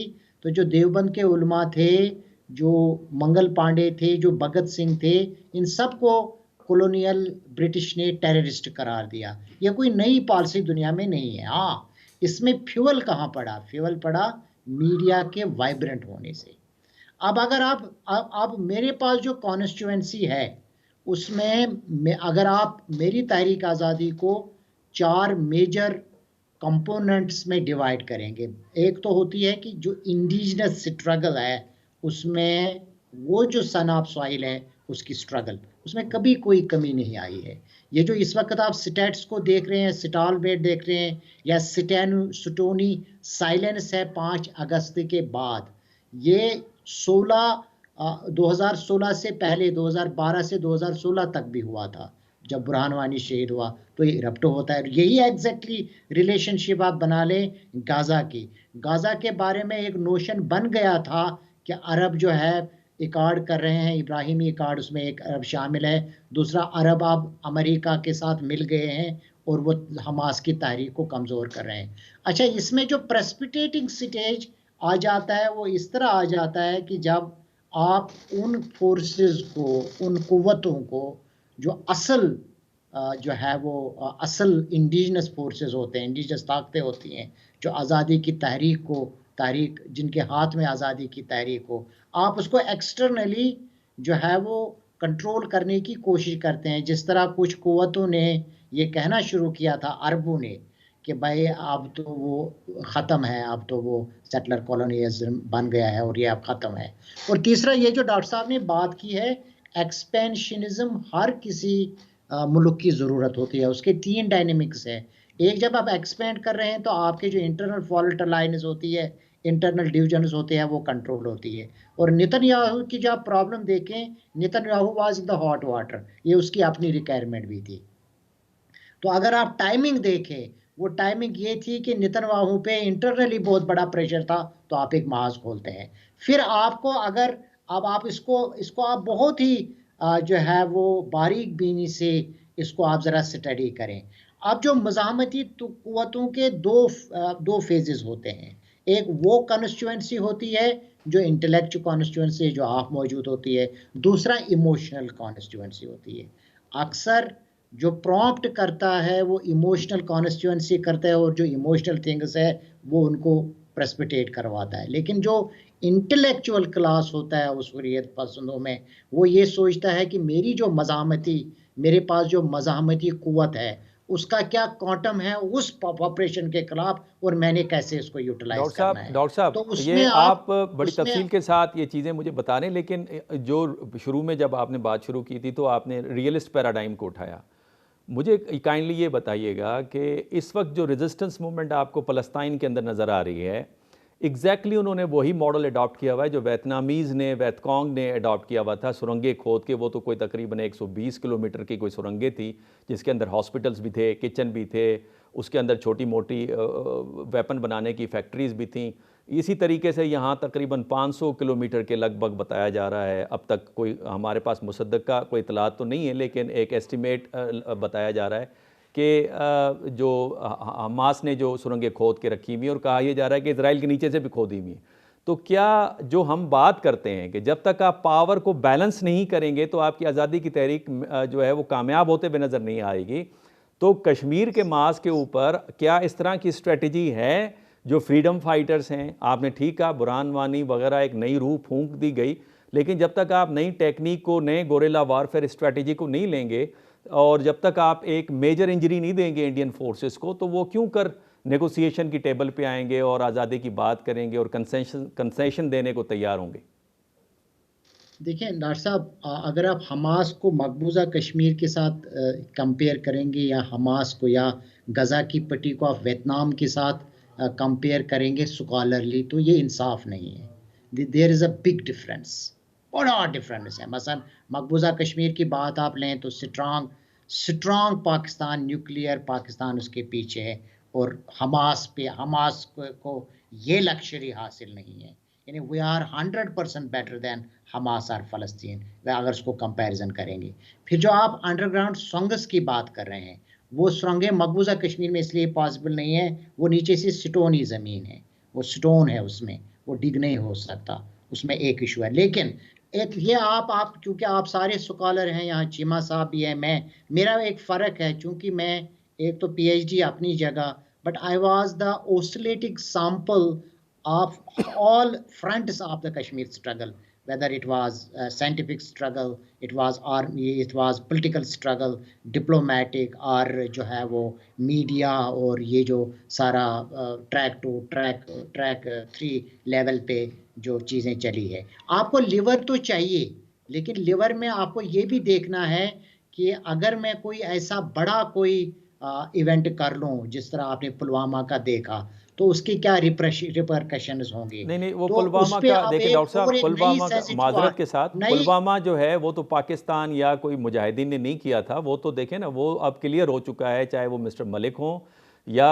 [SPEAKER 3] तो जो देवबंद के उलमा थे, जो मंगल पांडे थे, जो भगत सिंह थे, इन सबको कॉलोनियल ब्रिटिश ने टेररिस्ट करार दिया। यह कोई नई पॉलिसी दुनिया में नहीं है। हाँ, इसमें फ्यूल कहाँ पड़ा? फ्यूल पड़ा मीडिया के वाइब्रेंट होने से। अब अगर अब मेरे पास जो कॉन्स्टिट्यूएंसी है उसमें अगर आप मेरी तहरीक आज़ादी को 4 मेजर कंपोनेंट्स में डिवाइड करेंगे, एक तो होती है कि जो इंडिजिनस स्ट्रगल है उसमें वो जो सन ऑफ सॉइल है उसकी स्ट्रगल, उसमें कभी कोई कमी नहीं आई है। ये जो इस वक्त आप स्टेट्स को देख रहे हैं, स्टॉलमेट देख रहे हैं या स्टोनी साइलेंस है 5 अगस्त के बाद, ये 2016 से पहले 2012 से 2016 तक भी हुआ था। जब बुरहान वानी शहीद हुआ तो ये रप्ट होता है। यही एग्जैक्टली रिलेशनशिप आप बना लें गाज़ा की। गाज़ा के बारे में एक नोशन बन गया था कि अरब जो है इकार्ड कर रहे हैं, इब्राहिमी इकार्ड, उसमें एक अरब शामिल है, दूसरा अरब अब अमेरिका के साथ मिल गए हैं और वो हमास की तहरीक को कमज़ोर कर रहे हैं। अच्छा, इसमें जो प्रेसिपिटेटिंग स्टेज आ जाता है वो इस तरह आ जाता है कि जब आप उन फोर्सेस को, उन कुव्वतों को जो असल जो है वो असल इंडिजिनस फोर्सेस होते हैं, इंडिजिनस ताकतें होती हैं जो आज़ादी की तहरीक जिनके हाथ में आज़ादी की तहरीक हो, आप उसको एक्सटर्नली जो है वो कंट्रोल करने की कोशिश करते हैं। जिस तरह कुछ कुव्वतों ने ये कहना शुरू किया था, अरबों ने, कि भाई अब तो वो ख़त्म है, अब तो वो सेटलर कॉलोनियलिज्म बन गया है और ये अब ख़त्म है। और तीसरा ये जो डॉक्टर साहब ने बात की है, एक्सपेंशनिज्म हर किसी मुल्क की ज़रूरत होती है। उसके 3 डायनेमिक्स है। एक, जब आप एक्सपेंड कर रहे हैं तो आपके जो इंटरनल फॉल्ट लाइन्स होती है, इंटरनल डिविजन्स होते हैं, वो कंट्रोल होती है। और नेतन्याहू की जो आप प्रॉब्लम देखें, Netanyahu was the hot water, ये उसकी अपनी रिक्वायरमेंट भी थी। तो अगर आप टाइमिंग देखें, वो टाइमिंग ये थी कि नेतन्याहू पे इंटरनली बहुत बड़ा प्रेशर था, तो आप एक महाज खोलते हैं। फिर आपको अगर अब आप इसको आप बहुत ही जो है वो बारीक बीनी से इसको आप ज़रा स्टडी करें। अब जो मज़ाहमती कुव्वतों के दो फेजेस होते हैं। एक वो कॉन्स्टिट्यूएंसी होती है जो इंटेलेक्चुअल कॉन्स्टिट्यूएंसी जो आप मौजूद होती है, दूसरा इमोशनल कॉन्स्टिट्यूएंसी होती है। अक्सर जो प्रॉम्प्ट करता है वो इमोशनल कॉन्स्टिट्यूएंसी करता है और जो इमोशनल थिंग्स है वो उनको प्रेसिपिटेट करवाता है। लेकिन जो इंटेलेक्चुअल क्लास होता है उस हुर्रियत पसंदों में, वो ये सोचता है कि मेरे पास जो मज़ाहमती कुव्वत है उसका क्या क्वांटम है उस पॉपुलेशन के खिलाफ और मैंने कैसे इसको यूटिलाइज करना है।
[SPEAKER 1] डॉक्टर साहब,
[SPEAKER 3] तो
[SPEAKER 1] ये आप बड़ी तफसील के साथ ये चीज़ें मुझे बता रहे हैं, लेकिन जो शुरू में जब आपने बात शुरू की थी तो आपने रियलिस्ट पैराडाइम को उठाया। मुझे काइंडली ये बताइएगा कि इस वक्त जो रेजिस्टेंस मूवमेंट आपको फ़लस्तीन के अंदर नज़र आ रही है, एग्जैक्टली उन्होंने वही मॉडल अडॉप्ट किया हुआ है जो वेतकांग ने अडॉप्ट किया हुआ था, सुरंगें खोद के। वो तो कोई तकरीबन 120 किलोमीटर की कोई सुरंगें थी जिसके अंदर हॉस्पिटल्स भी थे, किचन भी थे, उसके अंदर छोटी मोटी वेपन बनाने की फैक्ट्रीज़ भी थी। इसी तरीके से यहाँ तकरीबन 500 किलोमीटर के लगभग बताया जा रहा है। अब तक कोई हमारे पास मुसद्दक़ा कोई इतलात तो नहीं है, लेकिन एक एस्टिमेट बताया जा रहा है कि जो हमास ने जो सुरंगें खोद के रखी हुई और कहा यह जा रहा है कि इजराइल के नीचे से भी खोदी हुई। तो क्या जो हम बात करते हैं कि जब तक आप पावर को बैलेंस नहीं करेंगे तो आपकी आज़ादी की तहरीक जो है वो कामयाब होते हुए नज़र नहीं आएगी। तो कश्मीर के मास के ऊपर क्या इस तरह की स्ट्रेटजी है जो फ्रीडम फाइटर्स हैं, आपने ठीक कहा बुरहान वानी वगैरह एक नई रूह फूंक दी गई, लेकिन जब तक आप नई टेक्निक को, नए गोरेला वारफेयर स्ट्रेटजी को नहीं लेंगे और जब तक आप एक मेजर इंजरी नहीं देंगे इंडियन फोर्सेस को, तो वो क्यों कर नेगोशिएशन की टेबल पे आएंगे और आज़ादी की बात करेंगे और कंसेशन देने को तैयार होंगे।
[SPEAKER 3] देखिए डॉक्टर साहब, अगर आप हमास को मकबूजा कश्मीर के साथ कंपेयर करेंगे या हमास को या गज़ा की पट्टी को आप वियतनाम के साथ कंपेयर करेंगे स्कॉलरली, तो ये इंसाफ नहीं है। There is a big difference, बड़ा डिफरेंस है। मसलन मकबूजा कश्मीर की बात आप लें तो स्ट्रांग पाकिस्तान, न्यूक्लियर पाकिस्तान उसके पीछे है और हमास को ये लक्ष्य हासिल नहीं है। यानी we are 100% better than Hamas और फ़लस्तीन अगर उसको कंपैरिजन करेंगे। फिर जो आप अंडरग्राउंड सुरंग्स की बात कर रहे हैं, वो सुरंगें मकबूजा कश्मीर में इसलिए पॉसिबल नहीं है, वो नीचे से स्टोनी ज़मीन है, वो स्टोन है उसमें, वो डिग नहीं हो सकता, उसमें एक इशू है। लेकिन एक ये आप क्योंकि आप सारे स्कॉलर हैं, यहाँ चीमा साहब भी है, मेरा एक फ़र्क है, चूँकि मैं एक तो PhD अपनी जगह, but I was the oscillating sample of all fronts of the Kashmir struggle, whether it was scientific struggle, it was army, it was political struggle, diplomatic, और जो है वो मीडिया, और ये जो सारा ट्रैक 3 लेवल पे जो चीज़ें चली है। आपको लिवर तो चाहिए, लेकिन लिवर में आपको ये भी देखना है कि अगर मैं कोई ऐसा बड़ा कोई इवेंट कर लूं, जिस तरह आपने पुलवामा का देखा, तो उसकी क्या रिपरकशंस होंगे।
[SPEAKER 1] नहीं वो
[SPEAKER 3] तो
[SPEAKER 1] पुलवामा
[SPEAKER 3] उस पे
[SPEAKER 1] का
[SPEAKER 3] आप
[SPEAKER 1] देखिए
[SPEAKER 3] एक
[SPEAKER 1] डॉक्टर साहब,
[SPEAKER 3] और एक नई
[SPEAKER 1] पुलवामा का
[SPEAKER 3] sensitive
[SPEAKER 1] माजरत के साथ,
[SPEAKER 3] नई
[SPEAKER 1] पुलवामा जो है वो तो पाकिस्तान या कोई मुजाहिदीन ने नहीं किया था, वो तो देखें ना, वो अब क्लियर हो चुका है, चाहे वो मिस्टर मलिक हों या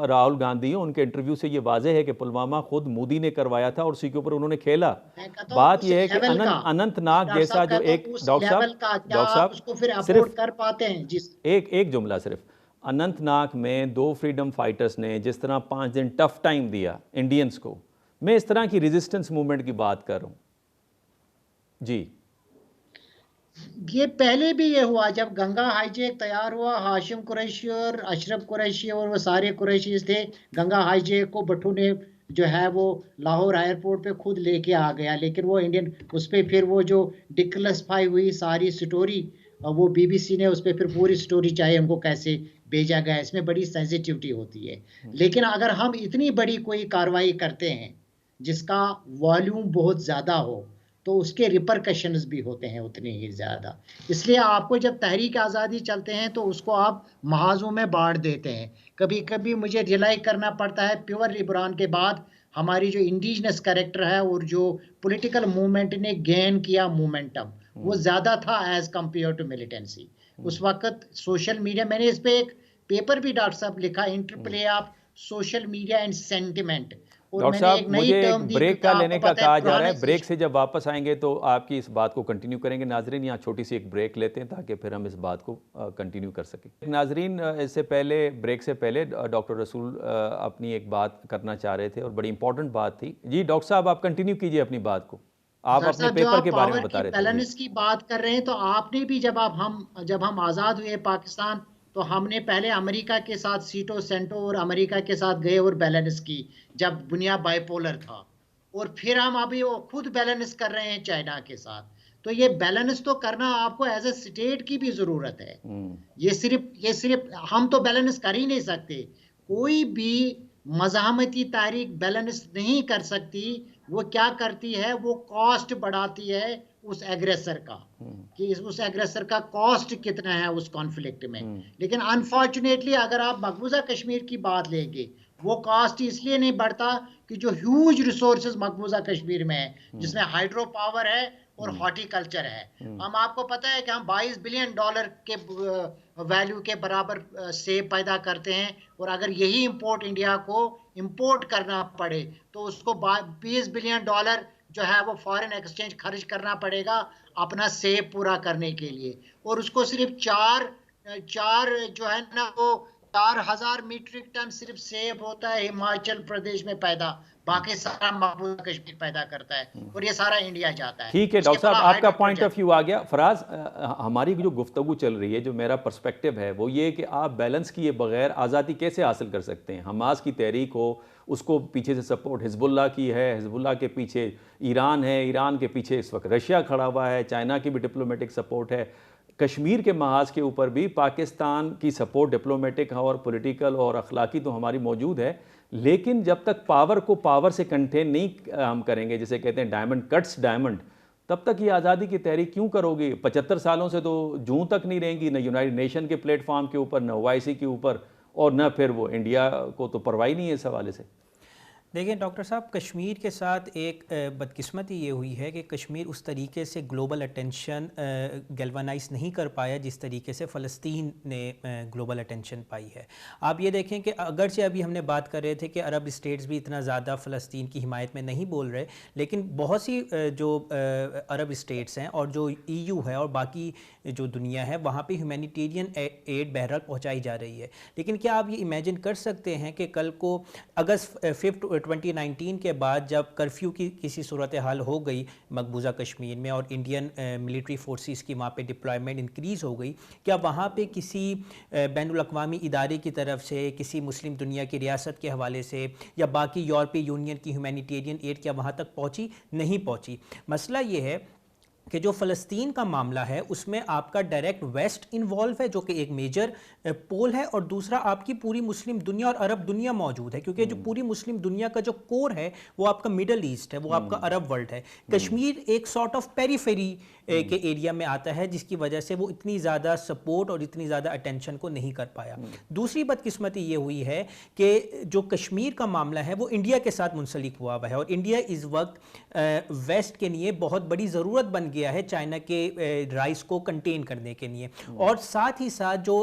[SPEAKER 1] राहुल गांधी हो, उनके इंटरव्यू से ये वाजह है कि पुलवामा खुद मोदी ने करवाया था और उसी के ऊपर उन्होंने खेला।
[SPEAKER 3] मैं कहता हूं
[SPEAKER 1] बात
[SPEAKER 3] उस
[SPEAKER 1] यह है कि
[SPEAKER 3] लेवल का,
[SPEAKER 1] अनंतनाग
[SPEAKER 3] डॉक्टर
[SPEAKER 1] जैसा
[SPEAKER 3] साहब
[SPEAKER 1] जो
[SPEAKER 3] कहता
[SPEAKER 1] एक
[SPEAKER 3] हूं उस
[SPEAKER 1] डॉक्टर
[SPEAKER 3] लेवल का क्या आप
[SPEAKER 1] साहब
[SPEAKER 3] उसको फिर
[SPEAKER 1] सिर्फ
[SPEAKER 3] अफोर्ड कर पाते हैं? जिस
[SPEAKER 1] एक जुमला सिर्फ, अनंतनाग में 2 फ्रीडम फाइटर्स ने जिस तरह 5 दिन टफ टाइम दिया इंडियंस को, मैं इस तरह की रेजिस्टेंस मूवमेंट की बात कर रहा हूँ जी।
[SPEAKER 3] ये पहले भी ये हुआ, जब गंगा हाईजेक तैयार हुआ, हाशिम कुरैशी और अशरफ कुरैशी और वो सारे कुरैशी थे, गंगा हाईजेक को भट्टू ने जो है वो लाहौर एयरपोर्ट पे खुद लेके आ गया, लेकिन वो इंडियन उस पर फिर वो जो डिक्लासिफाई हुई सारी स्टोरी, वो BBC ने उस पर फिर पूरी स्टोरी चाहे हमको कैसे भेजा गया, इसमें बड़ी सेंसिटिविटी होती है। लेकिन अगर हम इतनी बड़ी कोई कार्रवाई करते हैं जिसका वॉल्यूम बहुत ज़्यादा हो, तो उसके रिपरकशंस भी होते हैं उतने ही ज़्यादा। इसलिए आपको जब तहरीक आज़ादी चलते हैं तो उसको आप महाजों में बांट देते हैं। कभी कभी मुझे रिलाई करना पड़ता है, प्योर लिबरान के बाद हमारी जो इंडिजिनस कैरेक्टर है और जो पॉलिटिकल मूवमेंट ने गेन किया मोमेंटम, वो ज़्यादा था एज कम्पेयर टू मिलिटेंसी। उस वक्त सोशल मीडिया, मैंने इस पे एक पेपर भी डॉक्टर साहब लिखा, interplay of social media and sentiment, और
[SPEAKER 1] डॉक्टर
[SPEAKER 3] मैंने
[SPEAKER 1] साहब
[SPEAKER 3] एक नई
[SPEAKER 1] मुझे
[SPEAKER 3] टर्म
[SPEAKER 1] एक
[SPEAKER 3] दी,
[SPEAKER 1] ब्रेक
[SPEAKER 3] क्योंकि
[SPEAKER 1] का
[SPEAKER 3] आपको
[SPEAKER 1] लेने का
[SPEAKER 3] पता है
[SPEAKER 1] कहा जा रहा
[SPEAKER 3] पुराने
[SPEAKER 1] है, ब्रेक से जब वापस आएंगे तो आपकी इस बात को कंटिन्यू करेंगे। नाजरीन यहाँ छोटी सी एक ब्रेक लेते हैं ताकि फिर हम इस बात को कंटिन्यू कर सकें। नाजरीन, इससे पहले, ब्रेक से पहले डॉक्टर रसूल अपनी एक बात करना चाह रहे थे और बड़ी इंपॉर्टेंट बात थी। जी डॉक्टर साहब, आप कंटिन्यू कीजिए अपनी बात को, आप अपने पेपर के बारे में बता रहे थे।
[SPEAKER 3] बैलेंस की बात कर रहे हैं, तो आपने भी जब हम आज़ाद हुए पाकिस्तान, तो हमने पहले अमेरिका के साथ सीटो सेंटो और अमेरिका के साथ गए और बैलेंस की, जब दुनिया बाइपोलर था, और फिर हम अभी वो खुद बैलेंस कर रहे हैं चाइना के साथ। तो ये बैलेंस तो करना आपको एज ए स्टेट की भी जरूरत है। ये सिर्फ हम तो बैलेंस कर ही नहीं सकते। कोई भी मज़ाहमती तारीख बैलेंस नहीं कर सकती। वो क्या करती है, वो कॉस्ट बढ़ाती है उस एग्रेसर का, कि उस एग्रेसर का कॉस्ट कितना है उस कॉन्फ्लिक्ट में। लेकिन अनफॉर्चुनेटली अगर आप मकबूजा कश्मीर की बात लेंगे, वो कॉस्ट इसलिए नहीं बढ़ता कि जो ह्यूज रिसोर्सेज मकबूजा कश्मीर में है, जिसमें हाइड्रो पावर है और हॉर्टिकल्चर है। हम आपको पता है कि हम $22 बिलियन के वैल्यू के बराबर सेब पैदा करते हैं, और अगर यही इंपोर्ट इंडिया को इंपोर्ट करना पड़े तो उसको $20 बिलियन जो है वो फॉरेन एक्सचेंज खर्च करना पड़ेगा अपना सेब पूरा करने के लिए। और उसको सिर्फ चार जो है ना वो 4,000 मीट्रिक टन सिर्फ सेब होता है हिमाचल प्रदेश में पैदा, बाकी सारा मकबूजा कश्मीर पैदा करता है, और ये सारा इंडिया जाता है।
[SPEAKER 1] ठीक है डॉक्टर साहब, आपका पॉइंट ऑफ व्यू आ गया। फराज, हमारी जो गुफ्तगू चल रही है, जो मेरा पर्सपेक्टिव है वो ये कि आप बैलेंस किए बगैर आज़ादी कैसे हासिल कर सकते हैं। हमास की तहरीक हो, उसको पीछे से सपोर्ट हिजबुल्लाह की है, हिजबुल्लाह के पीछे ईरान है, ईरान के पीछे इस वक्त रशिया खड़ा हुआ है, चाइना की भी डिप्लोमेटिक सपोर्ट है। कश्मीर के महाज के ऊपर भी पाकिस्तान की सपोर्ट डिप्लोमेटिक और पॉलिटिकल और अखलाकी तो हमारी मौजूद है, लेकिन जब तक पावर को पावर से कंटेन नहीं हम करेंगे, जिसे कहते हैं डायमंड कट्स डायमंड, तब तक ये आज़ादी की तहरीक क्यों करोगे। 75 सालों से तो जूं तक नहीं रहेंगी, न यूनाइटेड नेशन के प्लेटफॉर्म के ऊपर, न OIC के ऊपर, और न फिर वो इंडिया को तो परवाही नहीं है इस हवाले से।
[SPEAKER 4] देखिए डॉक्टर साहब, कश्मीर के साथ एक बदकिस्मती ये हुई है कि कश्मीर उस तरीके से ग्लोबल अटेंशन गैल्वनाइज नहीं कर पाया जिस तरीके से फ़लस्तीन ने ग्लोबल अटेंशन पाई है। आप ये देखें कि अगरचे अभी हमने बात कर रहे थे कि अरब स्टेट्स भी इतना ज़्यादा फ़लस्तीन की हिमायत में नहीं बोल रहे, लेकिन बहुत सी जो अरब स्टेट्स हैं और जो EU है और बाकी जो दुनिया है, वहाँ पे ह्यूमैनिटेरियन एड बहरहाल पहुँचाई जा रही है। लेकिन क्या आप ये इमेजिन कर सकते हैं कि कल को अगस्त 5 2019 के बाद जब कर्फ्यू की किसी सूरत हाल हो गई मकबूजा कश्मीर में और इंडियन मिलिट्री फोर्सेस की वहाँ पे डिप्लॉयमेंट इंक्रीज़ हो गई, क्या वहाँ पे किसी बैनुल अक़वामी इदारे की तरफ से, किसी मुस्लिम दुनिया की रियासत के हवाले से या बाकी यूरोपीय यूनियन की ह्यूमैनिटेरियन एड क्या वहाँ तक पहुँची? नहीं पहुँची। मसला ये है कि जो फ़लस्तीन का मामला है उसमें आपका डायरेक्ट वेस्ट इन्वॉल्व है जो कि एक मेजर पोल है, और दूसरा आपकी पूरी मुस्लिम दुनिया और अरब दुनिया मौजूद है, क्योंकि जो पूरी मुस्लिम दुनिया का जो कोर है वो आपका मिडल ईस्ट है, वो आपका अरब वर्ल्ड है। कश्मीर एक सॉर्ट ऑफ पेरीफेरी के एरिया में आता है, जिसकी वजह से वो इतनी ज़्यादा सपोर्ट और इतनी ज़्यादा अटेंशन को नहीं कर पाया। दूसरी बदकिस्मती ये हुई है कि जो कश्मीर का मामला है वो इंडिया के साथ मुंसलिक हुआ हुआ है, और इंडिया इस वक्त वेस्ट के लिए बहुत बड़ी ज़रूरत बन गया है चाइना के राइस को कंटेन करने के लिए, और साथ ही साथ जो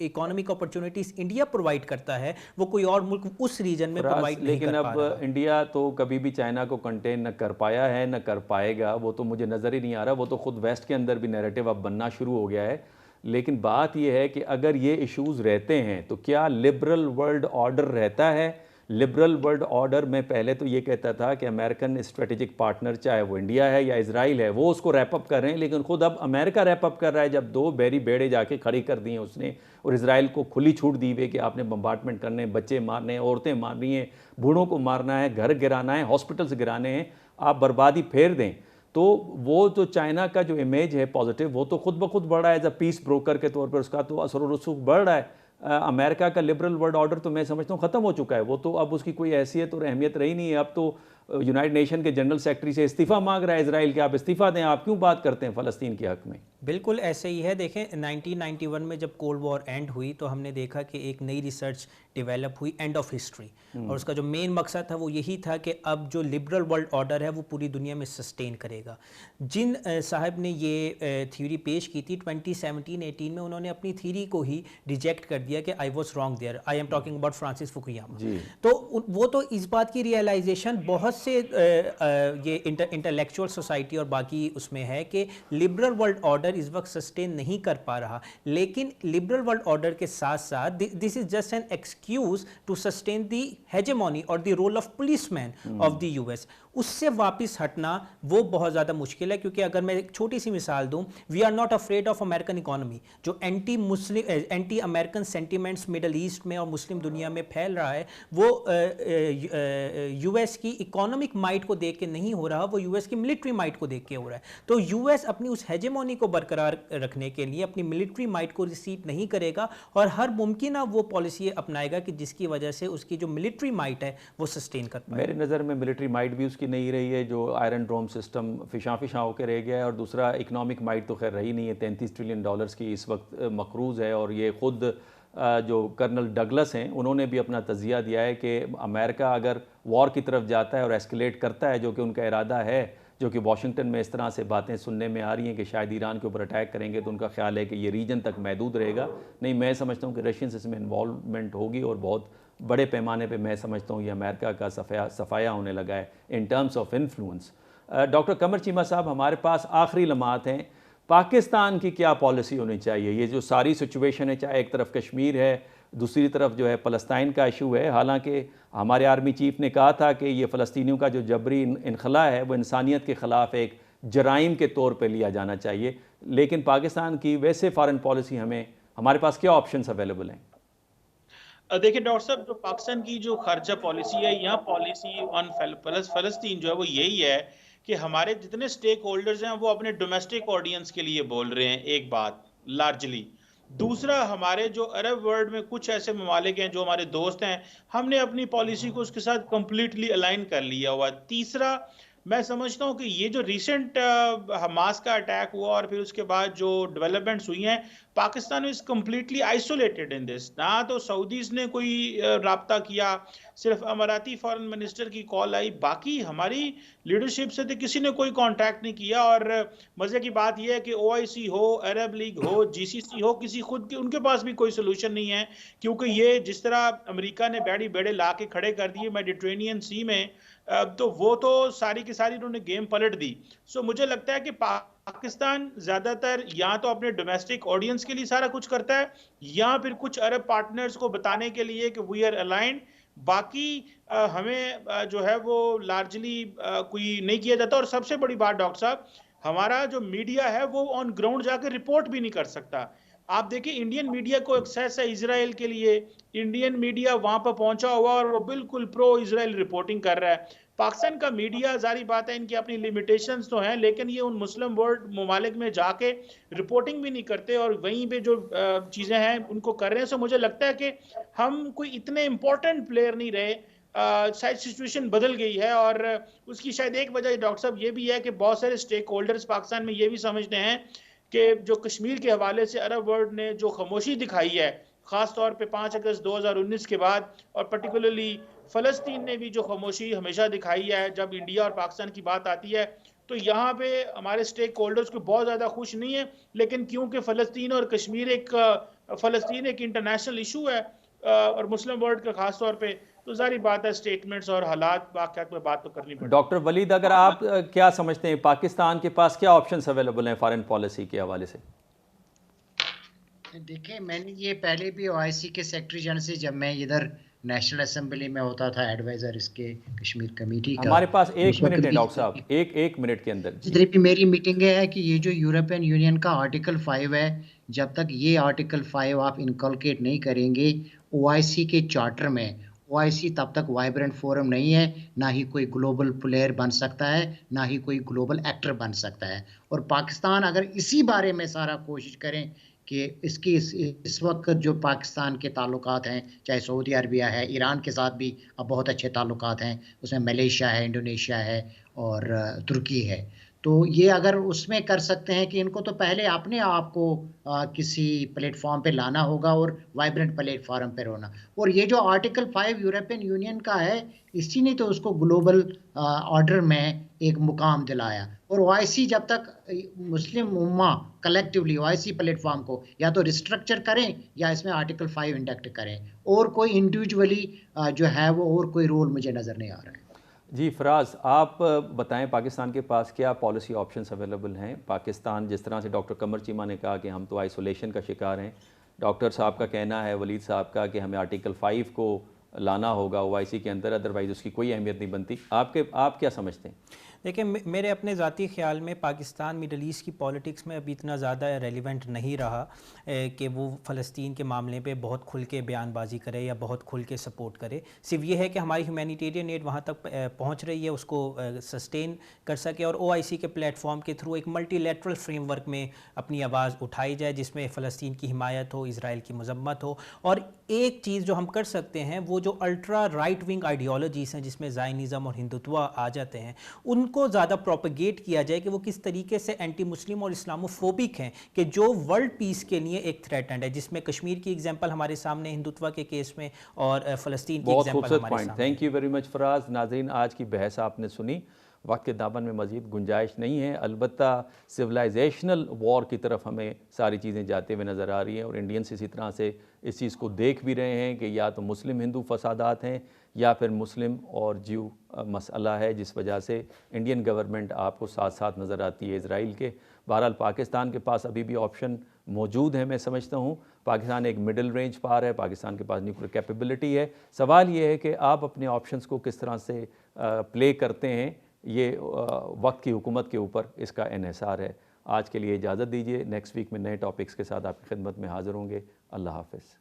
[SPEAKER 4] इकोनॉमिक अपॉर्चुनिटीज इंडिया प्रोवाइड करता है वो कोई और मुल्क उस रीजन में प्रोवाइड नहीं कर पा रहा।
[SPEAKER 1] लेकिन अब इंडिया तो कभी भी चाइना को कंटेन न कर पाया है न कर पाएगा, वो तो मुझे नज़र ही नहीं आ रहा। वो तो खुद वेस्ट के अंदर भी नैरेटिव अब बनना शुरू हो गया है। लेकिन बात यह है कि अगर ये इश्यूज़ रहते हैं तो क्या लिबरल वर्ल्ड ऑर्डर रहता है? लिबरल वर्ल्ड ऑर्डर में पहले तो ये कहता था कि अमेरिकन स्ट्रेटेजिक पार्टनर, चाहे वो इंडिया है या इजराइल है, वो उसको रैपअप कर रहे हैं, लेकिन खुद अब अमेरिका रैपअप कर रहा है जब 2 बैरी बेड़े जाके खड़ी कर दी हैं उसने, और इजराइल को खुली छूट दी हुई कि आपने बम्बार्टमेंट करने, बच्चे मारने हैं, औरतें मारनी हैं, बूढ़ों को मारना है, घर गिराना है, हॉस्पिटल्स गिराने हैं, आप बर्बादी फेर दें। तो वो जो चाइना का जो इमेज है पॉजिटिव, वो तो खुद ब खुद बढ़ रहा है एज अ पीस ब्रोकर के तौर पर, उसका तो असर और रसूख बढ़ रहा है। अमेरिका का लिबरल वर्ल्ड ऑर्डर तो मैं समझता हूँ ख़त्म हो चुका है, वो तो अब उसकी कोई हैसियत और अहमियत रही नहीं है। अब तो यूनाइटेड नेशन के जनरल सेक्रेटरी से इस्तीफ़ा मांग रहा है इजराइल के, आप इस्तीफ़ा दें, आप क्यों बात करते हैं फ़लस्तीन के हक़ में?
[SPEAKER 4] बिल्कुल ऐसे ही है। देखें 1991 में जब कोल्ड वॉर एंड हुई तो हमने देखा कि एक नई रिसर्च डेवलप हुई, एंड ऑफ हिस्ट्री, और उसका जो मेन मकसद था वो यही था कि अब जो लिबरल वर्ल्ड ऑर्डर है वो पूरी दुनिया में सस्टेन करेगा। जिन साहब ने ये थ्योरी पेश की थी 2017-18 में, उन्होंने अपनी थ्योरी को ही रिजेक्ट कर दिया कि I was wrong there. I am talking about Francis Fukuyama. तो वो तो इस बात की रियलाइजेशन बहुत से ये इंटेलेक्चुअल सोसाइटी और बाकी उसमें है कि लिबरल वर्ल्ड ऑर्डर इस वक्त सस्टेन नहीं कर पा रहा, लेकिन लिबरल वर्ल्ड ऑर्डर के साथ साथ this is just an excuse to sustain the hegemony और the role of policeman of the US. उससे वापस हटना वो बहुत ज़्यादा मुश्किल है, क्योंकि अगर मैं एक छोटी सी मिसाल दूं, we are not afraid of American economy. जो anti American sentiments middle east में और मुस्लिम दुनिया में फैल रहा है वो यूएस की इकोनॉमिक माइट को देख के नहीं हो रहा, वो यूएस की मिलिट्री माइट को देख के हो रहा है। तो यूएस अपनी उस हेजेमोनी को बरकरार रखने के लिए अपनी मिलिट्री माइट को रिसीट नहीं करेगा, और हर मुमकिन वो पॉलिसी अपनाएगा कि जिसकी वजह से उसकी जो मिलिट्री माइट है वो सस्टेन कर पाए।
[SPEAKER 1] मेरे नज़र में मिलिट्री माइट भी उसकी नहीं रही है, जो आयरन ड्रोम सिस्टम फिशा होकर रह गया है, और दूसरा इकनॉमिक माइट तो खैर रही नहीं है। 33 ट्रिलियन डॉलर्स की इस वक्त मकरूज़ है, और ये खुद जो कर्नल डगलस हैं उन्होंने भी अपना तज़िया दिया है कि अमेरिका अगर वॉर की तरफ जाता है और एस्केलेट करता है, जो कि उनका इरादा है, जो कि वाशिंगटन में इस तरह से बातें सुनने में आ रही हैं कि शायद ईरान के ऊपर अटैक करेंगे, तो उनका ख्याल है कि ये रीजन तक महदूद रहेगा। नहीं, मैं समझता हूँ कि रशियन इसमें इन्वॉल्वमेंट होगी, और बहुत बड़े पैमाने पे मैं समझता हूँ ये अमेरिका का सफाया होने लगा है in terms of influence. Doctor Qamar Cheema साहब, हमारे पास आखिरी लम्हात हैं, पाकिस्तान की क्या पॉलिसी होनी चाहिए? ये जो सारी सिचुएशन है, चाहे एक तरफ कश्मीर है, दूसरी तरफ जो है फ़लस्तीन का इशू है, हालांकि हमारे आर्मी चीफ ने कहा था कि ये फ़लस्तीनियों का जो जबरी इनखला है वो इंसानियत के ख़िलाफ़ एक जराइम के तौर पे लिया जाना चाहिए, लेकिन पाकिस्तान की वैसे फ़ॉरेन पॉलिसी हमारे पास क्या ऑप्शंस अवेलेबल हैं?
[SPEAKER 2] देखिए डॉक्टर साहब, जो पाकिस्तान की जो खर्चा पॉलिसी है, यहाँ पॉलिसी ऑन फ़लस्तीन जो है वो यही है कि हमारे जितने स्टेक होल्डर्स हैं वो अपने डोमेस्टिक ऑडियंस के लिए बोल रहे हैं, एक बात लार्जली। दूसरा, हमारे जो अरब वर्ल्ड में कुछ ऐसे ममालिक हैं जो हमारे दोस्त हैं, हमने अपनी पॉलिसी को उसके साथ कंप्लीटली अलाइन कर लिया हुआ। तीसरा, मैं समझता हूँ कि ये जो रिसेंट हमास का अटैक हुआ और फिर उसके बाद जो डेवलपमेंट्स हुई हैं, Pakistan is completely isolated in this. ना तो सऊदीज ने कोई राब्ता किया, सिर्फ अमाराती फॉरेन मिनिस्टर की कॉल आई, बाकी हमारी लीडरशिप से तो किसी ने कोई कांटेक्ट नहीं किया। और मजे की बात यह है कि OIC हो, अरब लीग हो, GCC हो, किसी खुद के उनके पास भी कोई सोल्यूशन नहीं है, क्योंकि ये जिस तरह अमेरिका ने बैड़ी बेड़े ला के खड़े कर दिए मेडिटेरेनियन सी में, तो वो तो सारी की सारी उन्होंने गेम पलट दी। सो मुझे लगता है कि पाकिस्तान ज्यादातर या तो अपने डोमेस्टिक ऑडियंस के लिए सारा कुछ करता है, या फिर कुछ अरब पार्टनर्स को बताने के लिए कि वी आर अलाइंड, बाकी हमें जो है वो लार्जली कोई नहीं किया जाता। और सबसे बड़ी बात डॉक्टर साहब, हमारा जो मीडिया है वो ऑन ग्राउंड जाकर रिपोर्ट भी नहीं कर सकता। आप देखिए इंडियन मीडिया को एक्सेस है इजराइल के लिए, इंडियन मीडिया वहां पर पहुंचा हुआ और वो बिल्कुल प्रो इजराइल रिपोर्टिंग कर रहा है। पाकिस्तान का मीडिया, जारी बात है, इनकी अपनी लिमिटेशंस तो हैं, लेकिन ये उन मुस्लिम वर्ल्ड ममालिक में जाके रिपोर्टिंग भी नहीं करते और वहीं पे जो चीज़ें हैं उनको कर रहे हैं। सो मुझे लगता है कि हम कोई इतने इंपॉर्टेंट प्लेयर नहीं रहे। शायद सिचुएशन बदल गई है और उसकी शायद एक वजह डॉक्टर साहब ये भी है कि बहुत सारे स्टेक होल्डर्स पाकिस्तान में ये भी समझते हैं कि जो कश्मीर के हवाले से अरब वर्ल्ड ने जो खामोशी दिखाई है, खास तौर पे 5 अगस्त 2019 के बाद, और पर्टिकुलरली फ़लस्तीन ने भी जो खामोशी हमेशा दिखाई है जब इंडिया और पाकिस्तान की बात आती है, तो यहाँ पे हमारे स्टेक होल्डर्स को बहुत ज़्यादा खुश नहीं है। लेकिन क्योंकि फ़लस्तीन और कश्मीर फ़लस्तीन एक इंटरनेशनल इशू है और मुस्लिम वर्ल्ड का खास तौर पे, तो जारी बात है स्टेटमेंट्स और हालात वाक़यात पे बात तो करनी पड़ेगी।
[SPEAKER 1] डॉक्टर वलीद, अगर आप क्या समझते हैं पाकिस्तान के पास क्या ऑप्शंस अवेलेबल हैं फॉरेन पॉलिसी के हवाले से?
[SPEAKER 3] देखिए, मैंने ये पहले भी ओआईसी के सेक्रेटरी जनरल से, जब मैं इधर नेशनल असेंबली में होता था एडवाइजर इसके कश्मीर कमेटी का,
[SPEAKER 1] हमारे पास एक
[SPEAKER 3] उस वक्त
[SPEAKER 1] मिनट है
[SPEAKER 3] भी
[SPEAKER 1] डॉक्टर साहब, एक मिनट के अंदर।
[SPEAKER 3] जितनी भी मेरी मीटिंगें हैं कि ये जो यूरोपियन यूनियन का आर्टिकल 5 है, जब तक ये आर्टिकल 5 आप इनकलकेट नहीं करेंगे ओआईसी के चार्टर में, ओआईसी तब तक वाइब्रेंट फोरम नहीं है, ना ही कोई ग्लोबल प्लेयर बन सकता है, ना ही कोई ग्लोबल एक्टर बन सकता है। और पाकिस्तान अगर इसी बारे में सारा कोशिश करें कि इस वक्त जो पाकिस्तान के ताल्लुकात हैं, चाहे सऊदी अरबिया है, ईरान के साथ भी अब बहुत अच्छे ताल्लुकात हैं, उसमें मलेशिया है, इंडोनेशिया है और तुर्की है। तो ये अगर उसमें कर सकते हैं कि इनको तो पहले अपने आप को किसी प्लेटफॉर्म पे लाना होगा और वाइब्रेंट प्लेटफॉर्म पे होना। और ये जो आर्टिकल 5 यूरोपियन यूनियन का है, इसी ने तो उसको ग्लोबल ऑर्डर में एक मुकाम दिलाया। और ओआईसी जब तक मुस्लिम उम्मा कलेक्टिवली ओआईसी प्लेटफॉर्म को या तो रिस्ट्रक्चर करें या इसमें आर्टिकल 5 इंडक्ट करें, और कोई इंडिविजुअली जो है वो और कोई रोल मुझे नज़र नहीं आ रहा है।
[SPEAKER 1] जी फराज, आप बताएं पाकिस्तान के पास क्या पॉलिसी ऑप्शंस अवेलेबल हैं? पाकिस्तान, जिस तरह से डॉक्टर कमर चीमा ने कहा कि हम तो आइसोलेशन का शिकार हैं, डॉक्टर साहब का कहना है, वलीद साहब का, कि हमें आर्टिकल 5 को लाना होगा ओआईसी के अंदर, अदरवाइज़ उसकी कोई अहमियत नहीं बनती। आप क्या समझते हैं?
[SPEAKER 4] देखिए, मेरे अपने ज़ाती ख़्याल में पाकिस्तान मिडल ईस्ट की पॉलिटिक्स में अभी इतना ज़्यादा रेलिवेंट नहीं रहा कि वो फ़लस्तीन के मामले पे बहुत खुल के बयानबाजी करे या बहुत खुल के सपोर्ट करे। सिर्फ ये है कि हमारी ह्यूमैनिटेरियन एड वहाँ तक पहुँच रही है, उसको सस्टेन कर सके और ओआईसी के प्लेटफॉर्म के थ्रू एक मल्टीलैटरल फ्रेमवर्क में अपनी आवाज़ उठाई जाए, जिसमें फ़लस्तीन की हिमायत हो, इसराइल की मज़म्मत हो। और एक चीज़ जो हम कर सकते हैं, वो जो अल्ट्रा राइट विंग आइडियोलॉजीज़ हैं जिसमें ज़ायनिज़म और हिंदुत्व आ जाते हैं, उनको ज़्यादा प्रोपेगेट किया जाए कि वो किस तरीके से एंटी मुस्लिम और इस्लामोफोबिक हैं, कि जो वर्ल्ड पीस के लिए एक थ्रेटेंड है, जिसमें कश्मीर की एग्जांपल हमारे सामने हिंदुत्व के केस में और फ़लस्तीन की
[SPEAKER 1] बहुत
[SPEAKER 4] एग्जांपल
[SPEAKER 1] खूबसूरत
[SPEAKER 4] हमारे
[SPEAKER 1] पॉइंट,
[SPEAKER 4] सामने।
[SPEAKER 1] Thank you very much Faraz. नाज़रीन, आज की बहस आपने सुनी, वक्त के दामन में मज़ीद गुंजाइश नहीं है। अलबत्ता सिविलाइजेशनल वॉर की तरफ हमें सारी चीज़ें जाते हुए नज़र आ रही हैं और इंडियंस इसी तरह से इस चीज़ को देख भी रहे हैं कि या तो मुस्लिम हिंदू फसादात हैं या फिर मुस्लिम और ज्यू मसला है, जिस वजह से इंडियन गवर्नमेंट आपको साथ साथ नज़र आती है इसराइल के। बहरहाल पाकिस्तान के पास अभी भी ऑप्शन मौजूद है, मैं समझता हूँ। पाकिस्तान एक मिडिल रेंज पार है, पाकिस्तान के पास न्यूक्लियर कैपेबिलिटी है। सवाल ये है कि आप अपने ऑप्शंस को किस तरह से प्ले करते हैं, ये वक्त की हुकूमत के ऊपर इसका इन्हिसार है। आज के लिए इजाज़त दीजिए, नेक्स्ट वीक में नए टॉपिक्स के साथ आपकी खिदमत में हाज़िर होंगे। अल्लाह हाफ़िज़।